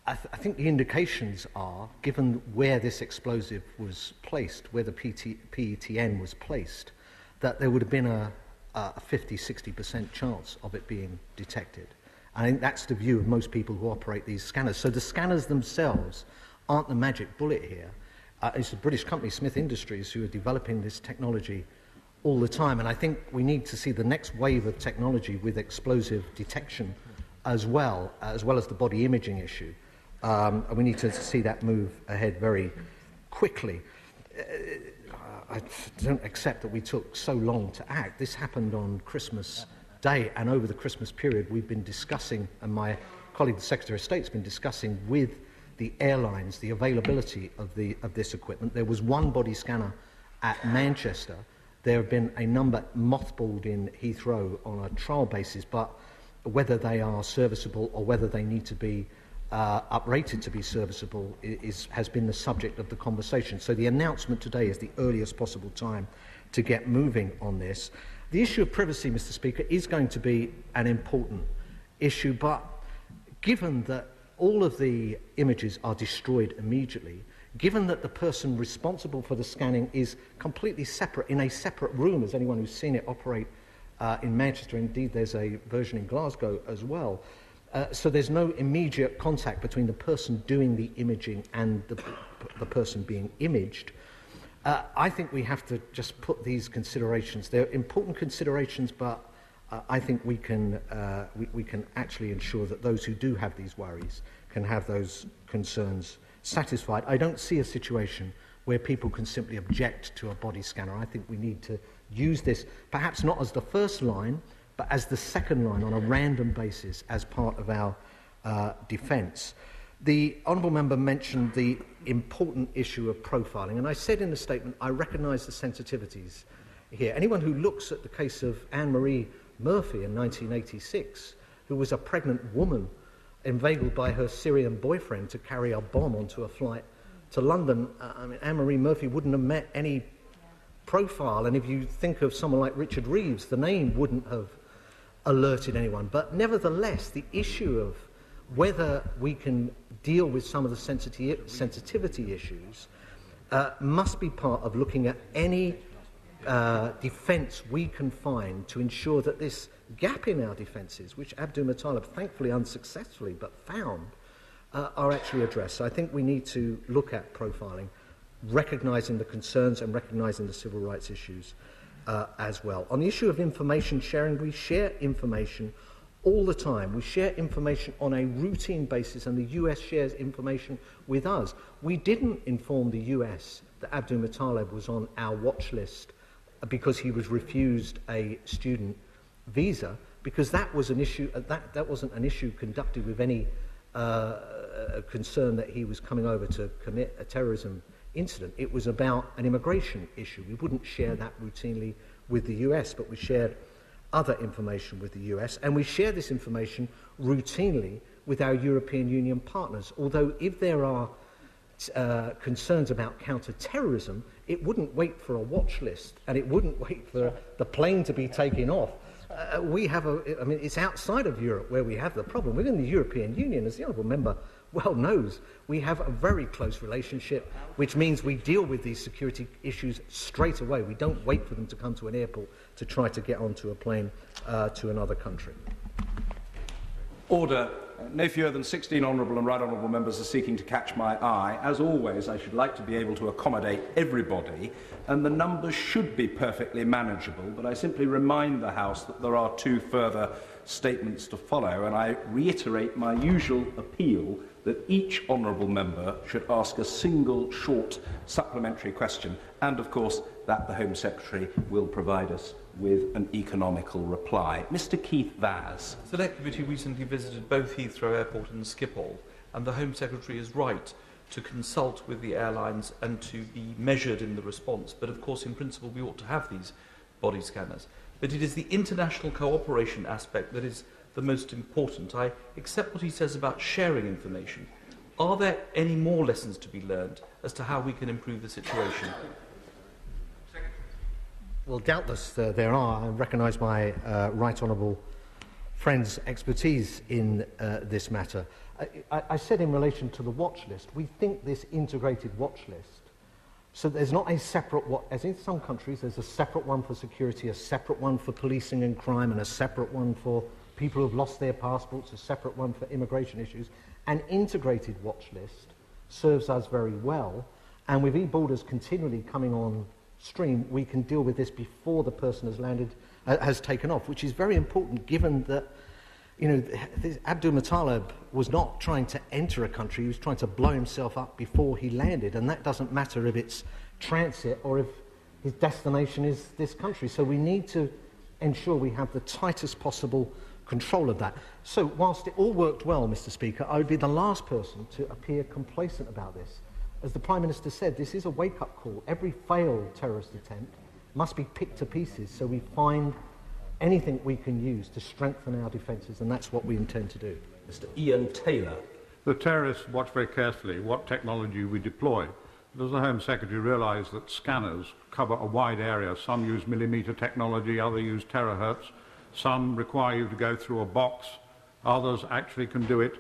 I think the indications are, given where this explosive was placed, where the PETN was placed, that there would have been a 50-60% chance of it being detected. I think that's the view of most people who operate these scanners. So the scanners themselves aren't the magic bullet here. It's the British company, Smith Industries, who are developing this technology all the time. And I think we need to see the next wave of technology with explosive detection as well as the body imaging issue. And we need to see that move ahead very quickly. I don't accept that we took so long to act. This happened on Christmas Day, and over the Christmas period we've been discussing, and my colleague the Secretary of State has been discussing with the airlines the availability of this equipment. There was one body scanner at Manchester. There have been a number mothballed in Heathrow on a trial basis, but whether they are serviceable or whether they need to be uprated to be serviceable has been the subject of the conversation. So the announcement today is the earliest possible time to get moving on this. The issue of privacy, Mr. Speaker, is going to be an important issue, but given that all of the images are destroyed immediately, given that the person responsible for the scanning is completely separate, in a separate room, as anyone who's seen it operate in Manchester, indeed there's a version in Glasgow as well, so there's no immediate contact between the person doing the imaging and the person being imaged. I think we have to just put these considerations. They're important considerations, but I think we can actually ensure that those who do have these worries can have those concerns satisfied. I don't see a situation where people can simply object to a body scanner. I think we need to use this, perhaps not as the first line, but as the second line on a random basis as part of our defence. The Honourable Member mentioned the important issue of profiling, and I said in the statement I recognise the sensitivities here. Anyone who looks at the case of Anne-Marie Murphy in 1986, who was a pregnant woman inveigled by her Syrian boyfriend to carry a bomb onto a flight to London, I mean, Anne-Marie Murphy wouldn't have met any profile, and if you think of someone like Richard Reeves, the name wouldn't have alerted anyone. But nevertheless, the issue of whether we can deal with some of the sensitivity issues must be part of looking at any defence we can find to ensure that this gap in our defences, which Abdul Muttalib thankfully unsuccessfully but found, are actually addressed. So I think we need to look at profiling, recognising the concerns and recognising the civil rights issues as well. On the issue of information sharing, we share information all the time. We share information on a routine basis, and the US shares information with us. We didn't inform the US that Abdul Muttalib was on our watch list because he was refused a student visa, because that was an issue. That wasn't an issue conducted with any concern that he was coming over to commit a terrorism incident. It was about an immigration issue. We wouldn't share that routinely with the US, but we shared other information with the US, and we share this information routinely with our European Union partners. Although if there are concerns about counter-terrorism, it wouldn't wait for a watch list, and it wouldn't wait for the plane to be taken off. We have I mean, it's outside of Europe where we have the problem. Within the European Union, as the Honourable Member well knows, we have a very close relationship, which means we deal with these security issues straight away. We don't wait for them to come to an airport to try to get onto a plane to another country. Order. No fewer than 16 honourable and right honourable members are seeking to catch my eye. As always, I should like to be able to accommodate everybody, and the numbers should be perfectly manageable, but I simply remind the House that there are 2 further statements to follow, and I reiterate my usual appeal that each honourable member should ask a single short supplementary question, and of course that the Home Secretary will provide us with an economical reply. Mr. Keith Vaz. The Select Committee recently visited both Heathrow Airport and Schiphol, and the Home Secretary is right to consult with the airlines and to be measured in the response. But of course, in principle, we ought to have these body scanners. But it is the international cooperation aspect that is the most important. I accept what he says about sharing information. Are there any more lessons to be learned as to how we can improve the situation? Well, doubtless there are. I recognise my right honourable friend's expertise in this matter. I said in relation to the watch list, we think this integrated watch list, so there's not a separate, as in some countries, there's a separate one for security, a separate one for policing and crime, and a separate one for people who have lost their passports, a separate one for immigration issues. An integrated watch list serves us very well, and with e-borders continually coming on stream, we can deal with this before the person has landed, has taken off, which is very important given that, you know, Abdul Muttalib was not trying to enter a country, he was trying to blow himself up before he landed, and that doesn't matter if it's transit or if his destination is this country. So we need to ensure we have the tightest possible control of that. So whilst it all worked well, Mr. Speaker, I would be the last person to appear complacent about this. As the Prime Minister said, this is a wake-up call. Every failed terrorist attempt must be picked to pieces, so we find anything we can use to strengthen our defences, and that's what we intend to do. Mr. Ian Taylor. The terrorists watch very carefully what technology we deploy. Does the Home Secretary realise that scanners cover a wide area? Some use millimetre technology, others use terahertz. Some require you to go through a box. Others actually can do it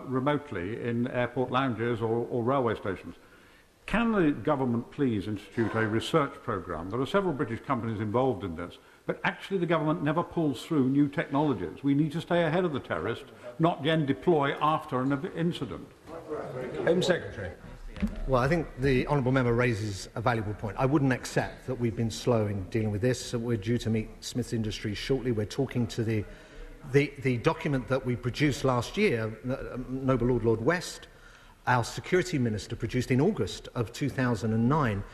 remotely in airport lounges or railway stations. Can the government please institute a research programme? There are several British companies involved in this, but actually the government never pulls through new technologies. We need to stay ahead of the terrorist, not then deploy after an incident. Home Secretary. Well, I think the honourable member raises a valuable point. I wouldn't accept that we've been slow in dealing with this. So we're due to meet Smiths Industries shortly. We're talking to the document that we produced last year, Noble Lord West, our security minister, produced in August of 2009,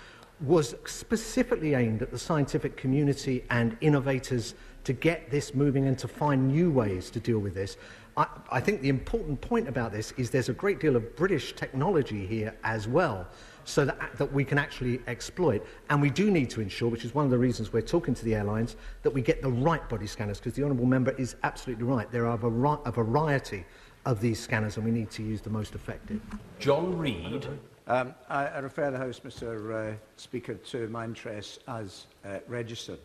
was specifically aimed at the scientific community and innovators to get this moving and to find new ways to deal with this. I think the important point about this is there's a great deal of British technology here as well, so that we can actually exploit. And we do need to ensure, which is one of the reasons we're talking to the airlines, that we get the right body scanners, because the honourable member is absolutely right. There are a variety of these scanners, and we need to use the most effective. John Reid. I refer the House, Mr Speaker, to my interests as registered.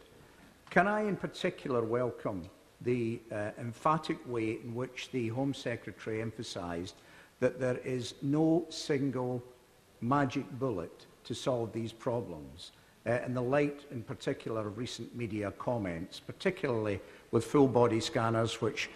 Can I in particular welcome the emphatic way in which the Home Secretary emphasised that there is no single magic bullet to solve these problems, in the light in particular of recent media comments, particularly with full body scanners which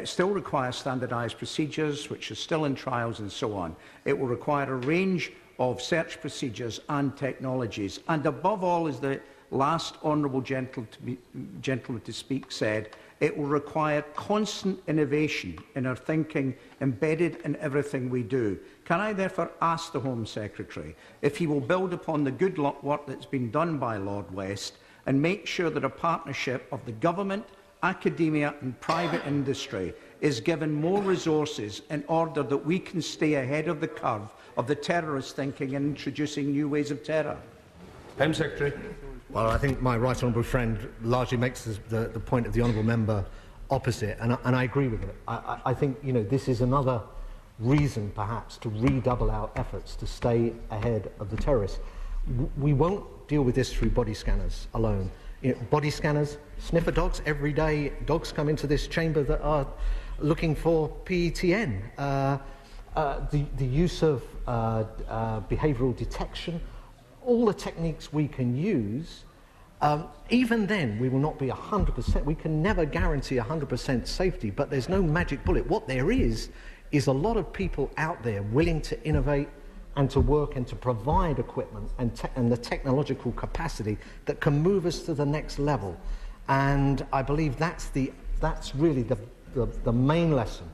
still require standardised procedures, which are still in trials and so on. It will require a range of search procedures and technologies. And above all, as the last honourable gentleman to speak said, it will require constant innovation in our thinking, embedded in everything we do. Can I therefore ask the Home Secretary if he will build upon the good work that's been done by Lord West and make sure that a partnership of the government, academia and private industry is given more resources in order that we can stay ahead of the curve of the terrorist thinking and introducing new ways of terror? Home Secretary. Well, I think my right honourable friend largely makes the point of the honourable member opposite, and I agree with it. I think, you know, this is another reason, perhaps, to redouble our efforts to stay ahead of the terrorists. We won't deal with this through body scanners alone. You know, body scanners, sniffer dogs, every day dogs come into this chamber that are looking for PETN. The use of behavioural detection, all the techniques we can use, even then we will not be 100%, we can never guarantee 100% safety, but there's no magic bullet. What there is a lot of people out there willing to innovate and to work and to provide equipment and the technological capacity that can move us to the next level. And I believe that's really the main lesson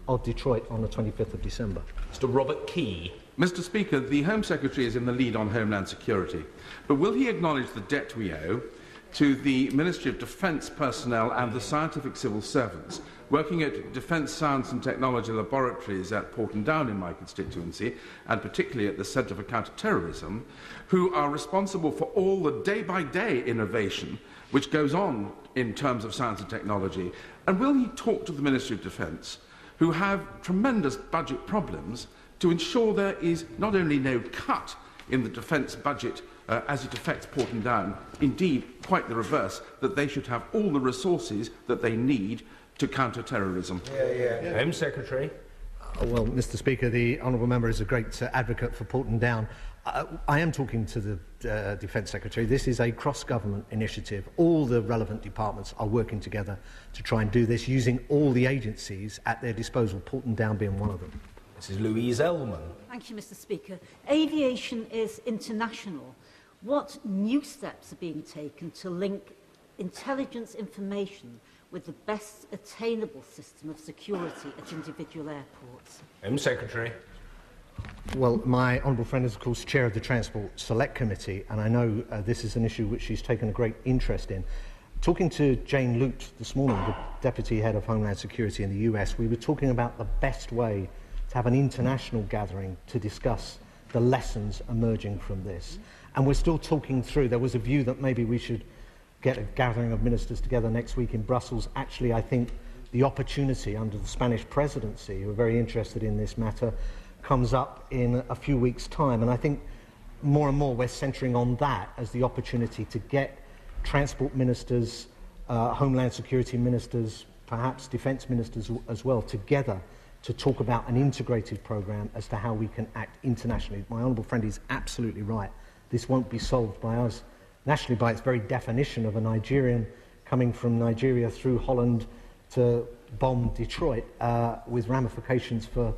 of Detroit on the 25th of December. Mr Robert Key. Mr Speaker, the Home Secretary is in the lead on Homeland Security, but will he acknowledge the debt we owe to the Ministry of Defence personnel and the scientific civil servants working at Defence Science and Technology laboratories at Porton Down in my constituency, and particularly at the Centre for Counter-Terrorism, who are responsible for all the day-by-day innovation which goes on in terms of science and technology? And will he talk to the Ministry of Defence, who have tremendous budget problems, to ensure there is not only no cut in the defence budget as it affects Porton Down, indeed quite the reverse, that they should have all the resources that they need to counter terrorism? Home Secretary. Well, Mr Speaker, the honourable member is a great advocate for Porton Down. I am talking to the Defence Secretary. This is a cross-government initiative. All the relevant departments are working together to try and do this, using all the agencies at their disposal, Porton Down being one of them. This is Louise Ellman. Thank you, Mr Speaker. Aviation is international. What new steps are being taken to link intelligence information with the best attainable system of security at individual airports? Home Secretary. Well, my honourable friend is, of course, chair of the Transport Select Committee, and I know this is an issue which she's taken a great interest in. Talking to Jane Lute this morning, the Deputy Head of Homeland Security in the US, we were talking about the best way to have an international gathering to discuss the lessons emerging from this. And we're still talking through. There was a view that maybe we should get a gathering of ministers together next week in Brussels. Actually, I think the opportunity under the Spanish presidency, who are very interested in this matter, comes up in a few weeks' time. And I think more and more we're centring on that as the opportunity to get transport ministers, homeland security ministers, perhaps defence ministers as well, together to talk about an integrated programme as to how we can act internationally. My honourable friend is absolutely right. This won't be solved by us nationally by its very definition of a Nigerian coming from Nigeria through Holland to bomb Detroit, with ramifications for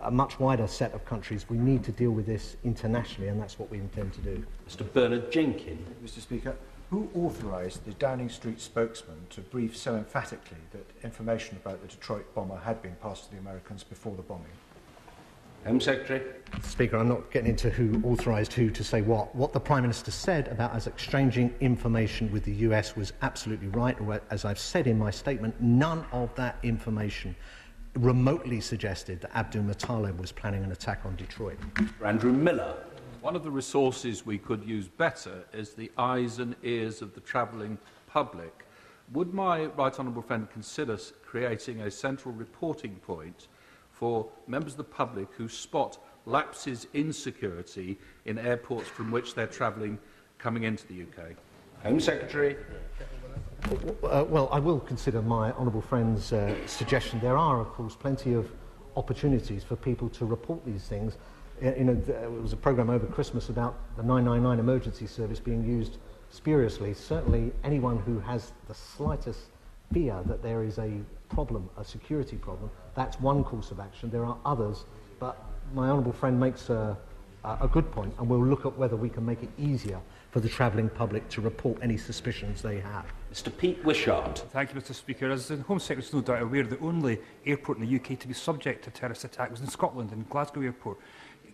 a much wider set of countries. We need to deal with this internationally, and that's what we intend to do. Mr Bernard Jenkins. Mr Speaker, who authorised the Downing Street spokesman to brief so emphatically that information about the Detroit bomber had been passed to the Americans before the bombing? Home Secretary. Speaker, I'm not getting into who authorised who to say what. What the Prime Minister said about us exchanging information with the US was absolutely right. As I've said in my statement, none of that information remotely suggested that Abdul Muttalib was planning an attack on Detroit. Andrew Miller. One of the resources we could use better is the eyes and ears of the travelling public. Would my right honourable friend consider creating a central reporting point for members of the public who spot lapses in security in airports from which they're travelling coming into the UK? Home Secretary. Well, I will consider my honourable friend's suggestion. There are, of course, plenty of opportunities for people to report these things. You know, there was a programme over Christmas about the 999 emergency service being used spuriously. Certainly anyone who has the slightest fear that there is a problem, a security problem, that's one course of action. There are others, but my honourable friend makes a good point, and we'll look at whether we can make it easier for the travelling public to report any suspicions they have. Mr Pete Wishart. Thank you, Mr Speaker. As the Home Secretary is no doubt aware, the only airport in the UK to be subject to terrorist attack was in Scotland, in Glasgow Airport.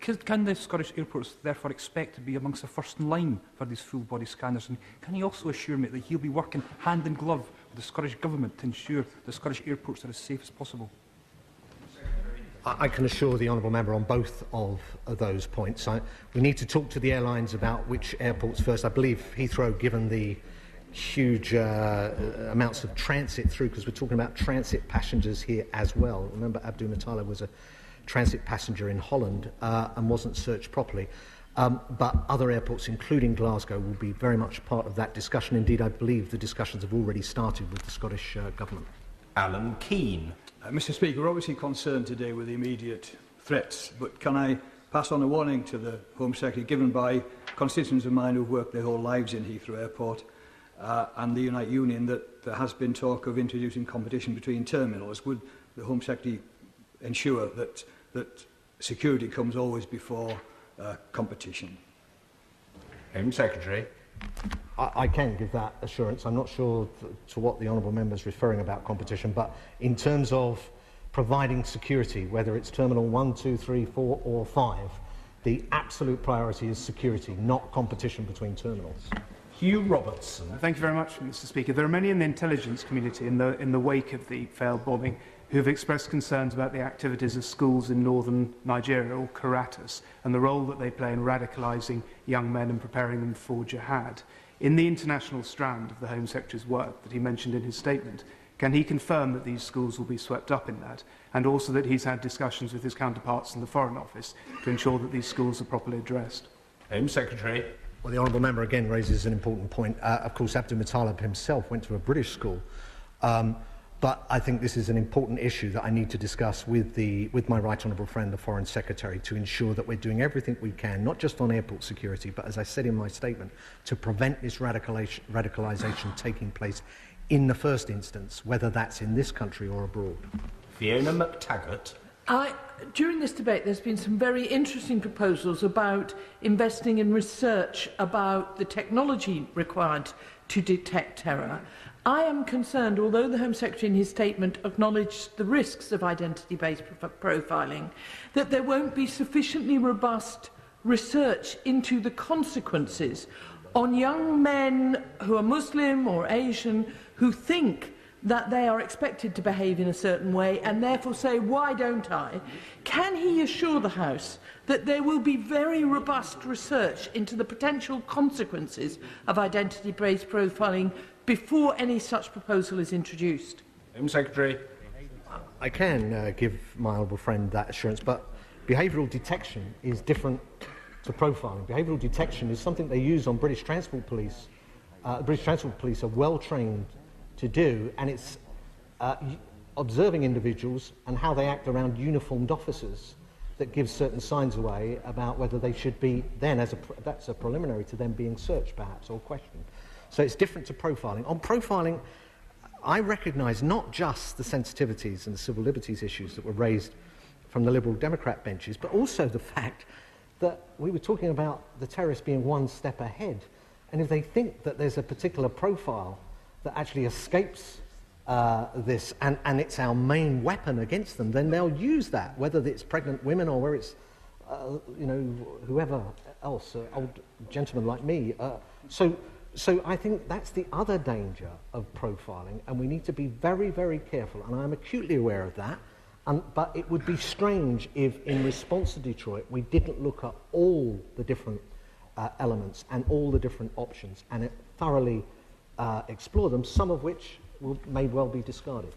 Can the Scottish airports therefore expect to be amongst the first in line for these full-body scanners? And can he also assure me that he'll be working hand in glove with the Scottish Government to ensure the Scottish airports are as safe as possible? I can assure the honourable member on both of those points. We need to talk to the airlines about which airports first. I believe Heathrow, given the huge amounts of transit through, because we're talking about transit passengers here as well. Remember, Abdul Natala was a transit passenger in Holland and wasn't searched properly. But other airports, including Glasgow, will be very much part of that discussion. Indeed, I believe the discussions have already started with the Scottish Government. Alan Keane. Mr Speaker, we're obviously concerned today with the immediate threats, but can I pass on a warning to the Home Secretary given by constituents of mine who've worked their whole lives in Heathrow Airport and the Unite Union that there has been talk of introducing competition between terminals. Would the Home Secretary ensure that security comes always before competition? Home Secretary. I can give that assurance. I'm not sure to what the honourable member is referring about competition, but in terms of providing security, whether it's Terminal 1, 2, 3, 4 or 5, the absolute priority is security, not competition between terminals. Hugh Robertson. Thank you very much, Mr Speaker. There are many in the intelligence community in the wake of the failed bombing who have expressed concerns about the activities of schools in northern Nigeria, or Karatas, and the role that they play in radicalising young men and preparing them for jihad. In the international strand of the Home Secretary's work that he mentioned in his statement, can he confirm that these schools will be swept up in that, and also that he's had discussions with his counterparts in the Foreign Office to ensure that these schools are properly addressed? Home Secretary. Well, the honourable member again raises an important point. Of course, Abdul Muttalib himself went to a British school, but I think this is an important issue that I need to discuss with my right honourable friend, the Foreign Secretary, to ensure that we're doing everything we can, not just on airport security, but as I said in my statement, to prevent this radicalisation taking place in the first instance, whether that's in this country or abroad. Fiona McTaggart. During this debate, there's been some very interesting proposals about investing in research about the technology required to detect terror. I am concerned, although the Home Secretary in his statement acknowledged the risks of identity-based profiling, that there won't be sufficiently robust research into the consequences on young men who are Muslim or Asian who think that they are expected to behave in a certain way and therefore say, why don't I? Can he assure the House that there will be very robust research into the potential consequences of identity-based profiling before any such proposal is introduced? Home Secretary. I can give my honourable friend that assurance, but behavioural detection is different to profiling. Behavioural detection is something they use on British Transport Police. British Transport Police are well trained to do, and it's observing individuals and how they act around uniformed officers that gives certain signs away about whether they should be then, that's a preliminary to them being searched perhaps or questioned. So it's different to profiling. On profiling, I recognise not just the sensitivities and the civil liberties issues that were raised from the Liberal Democrat benches, but also the fact that we were talking about the terrorists being one step ahead. And if they think that there's a particular profile that actually escapes this, and it's our main weapon against them, then they'll use that, whether it's pregnant women or whether it's, whoever else, old gentlemen like me. So I think that's the other danger of profiling, and we need to be very, very careful, and I'm acutely aware of that. But it would be strange if, in response to Detroit, we didn't look at all the different elements and all the different options and thoroughly explore them, some of which may well be discarded.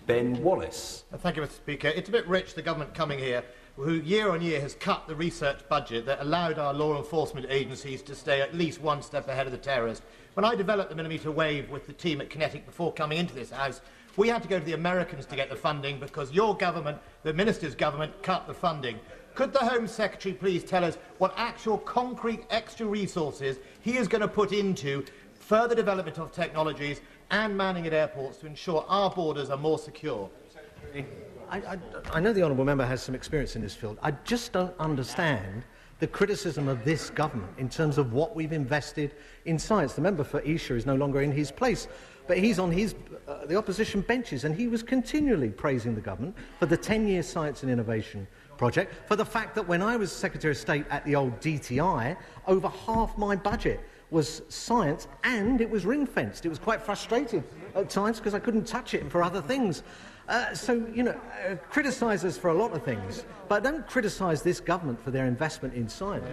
Ben Wallace. Thank you, Mr Speaker. It's a bit rich, the government coming here who year on year has cut the research budget that allowed our law enforcement agencies to stay at least one step ahead of the terrorists. When I developed the millimetre wave with the team at Kinetic before coming into this House, we had to go to the Americans to get the funding because your government, the Minister's government, cut the funding. Could the Home Secretary please tell us what actual concrete extra resources he is going to put into further development of technologies and manning at airports to ensure our borders are more secure? I know the honourable member has some experience in this field. I just don't understand the criticism of this government in terms of what we've invested in science. The member for Esher is no longer in his place, but he's on the opposition benches, and he was continually praising the government for the 10-year science and innovation project, for the fact that when I was Secretary of State at the old DTI, over half my budget was science, and it was ring-fenced. It was quite frustrating at times because I couldn't touch it for other things. So, you know, criticise us for a lot of things, but don't criticise this government for their investment in science.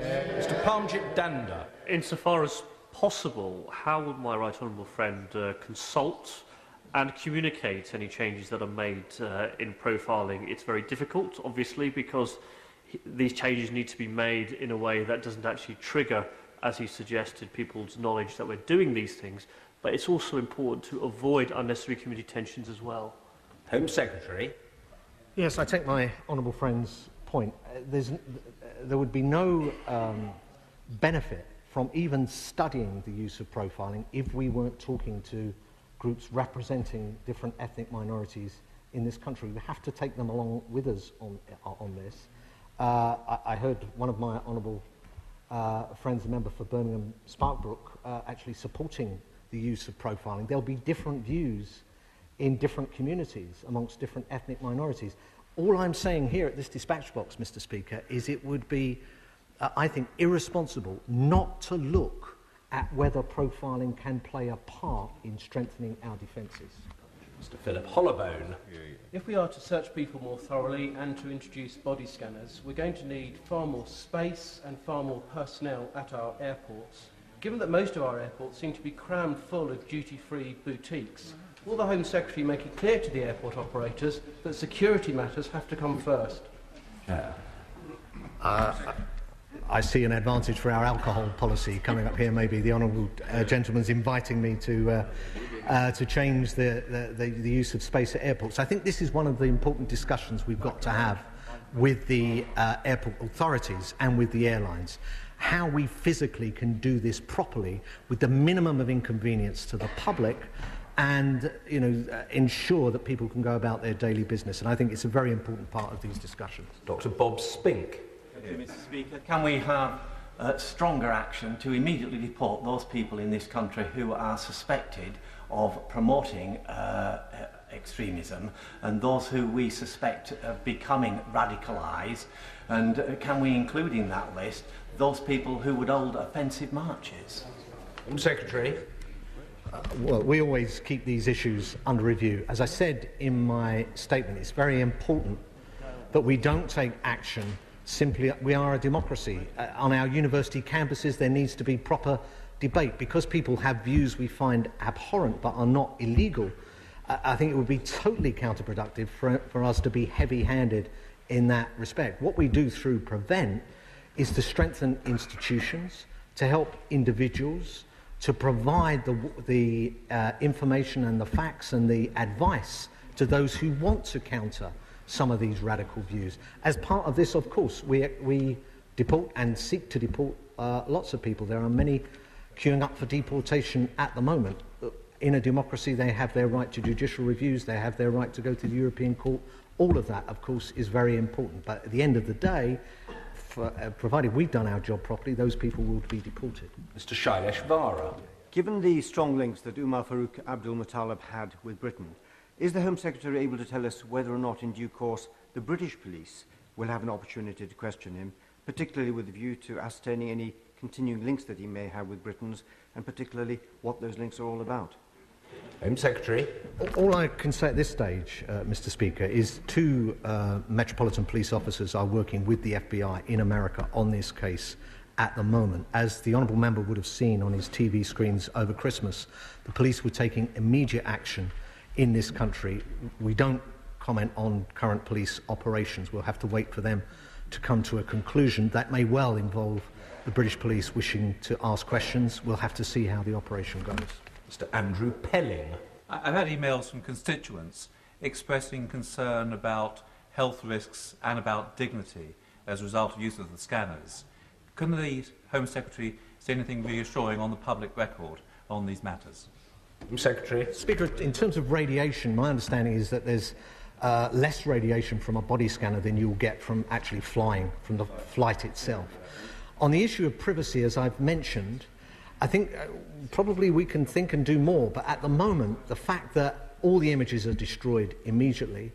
Mr Parmjit Danda. Insofar as possible, how would my right honourable friend consult and communicate any changes that are made in profiling? It's very difficult, obviously, because these changes need to be made in a way that doesn't actually trigger, as he suggested, people's knowledge that we're doing these things, but it's also important to avoid unnecessary community tensions as well. Home Secretary. Yes, I take my honourable friend's point. There would be no benefit from even studying the use of profiling if we weren't talking to groups representing different ethnic minorities in this country. We have to take them along with us on this. I heard one of my honourable friends, a member for Birmingham Sparkbrook, actually supporting the use of profiling. There'll be different views in different communities amongst different ethnic minorities. All I'm saying here at this dispatch box, Mr. Speaker, is it would be, I think, irresponsible not to look at whether profiling can play a part in strengthening our defences. Mr Philip Hollowbone. If we are to search people more thoroughly and to introduce body scanners, we're going to need far more space and far more personnel at our airports. Given that most of our airports seem to be crammed full of duty-free boutiques, will the Home Secretary make it clear to the airport operators that security matters have to come first? I see an advantage for our alcohol policy coming up here. Maybe the honourable gentleman's inviting me to change the use of space at airports. I think this is one of the important discussions we've got to have with the airport authorities and with the airlines. How we physically can do this properly with the minimum of inconvenience to the public, and ensure that people can go about their daily business. And I think it's a very important part of these discussions. Dr Bob Spink. Thank you, Mr Speaker. Can we have stronger action to immediately deport those people in this country who are suspected of promoting extremism, and those who we suspect of becoming radicalised? And can we include in that list those people who would hold offensive marches? Home Secretary. Well, we always keep these issues under review. As I said in my statement, it's very important that we don't take action simply. We are a democracy. On our university campuses, there needs to be proper debate. Because people have views we find abhorrent but are not illegal, I think it would be totally counterproductive for us to be heavy-handed in that respect. What we do through Prevent is to strengthen institutions, to help individuals, to provide the information and the facts and the advice to those who want to counter some of these radical views. As part of this, of course, we deport and seek to deport lots of people. There are many queuing up for deportation at the moment. In a democracy, they have their right to judicial reviews, they have their right to go to the European Court. All of that, of course, is very important. But at the end of the day, provided we've done our job properly, those people will be deported. Mr Shailesh Vara. Given the strong links that Umar Farouk Abdul Muttalib had with Britain, is the Home Secretary able to tell us whether or not in due course the British police will have an opportunity to question him, particularly with a view to ascertaining any continuing links that he may have with Britons, and particularly what those links are all about? Home Secretary. All I can say at this stage, Mr Speaker, is two Metropolitan Police officers are working with the FBI in America on this case at the moment. As the Honourable Member would have seen on his TV screens over Christmas, the police were taking immediate action in this country. We don't comment on current police operations. We'll have to wait for them to come to a conclusion. That may well involve the British police wishing to ask questions. We'll have to see how the operation goes. Mr. Andrew Pelling. I've had emails from constituents expressing concern about health risks and about dignity as a result of use of the scanners. Can the Home Secretary say anything reassuring on the public record on these matters? Home Secretary. Speaker, in terms of radiation, my understanding is that there's less radiation from a body scanner than you'll get from actually flying, from the flight itself. On the issue of privacy, as I've mentioned, I think probably we can think and do more, but at the moment, the fact that all the images are destroyed immediately,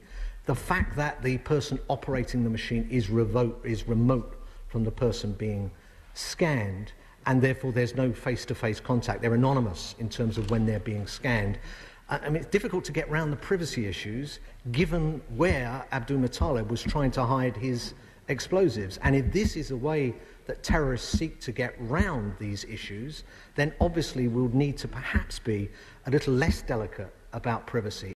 the fact that the person operating the machine is remote from the person being scanned, and therefore there's no face-to-face contact. They're anonymous in terms of when they're being scanned. I mean, it's difficult to get around the privacy issues, given where Abdul Muttalib was trying to hide his explosives. And if this is a way that terrorists seek to get round these issues, then obviously we'll need to perhaps be a little less delicate about privacy.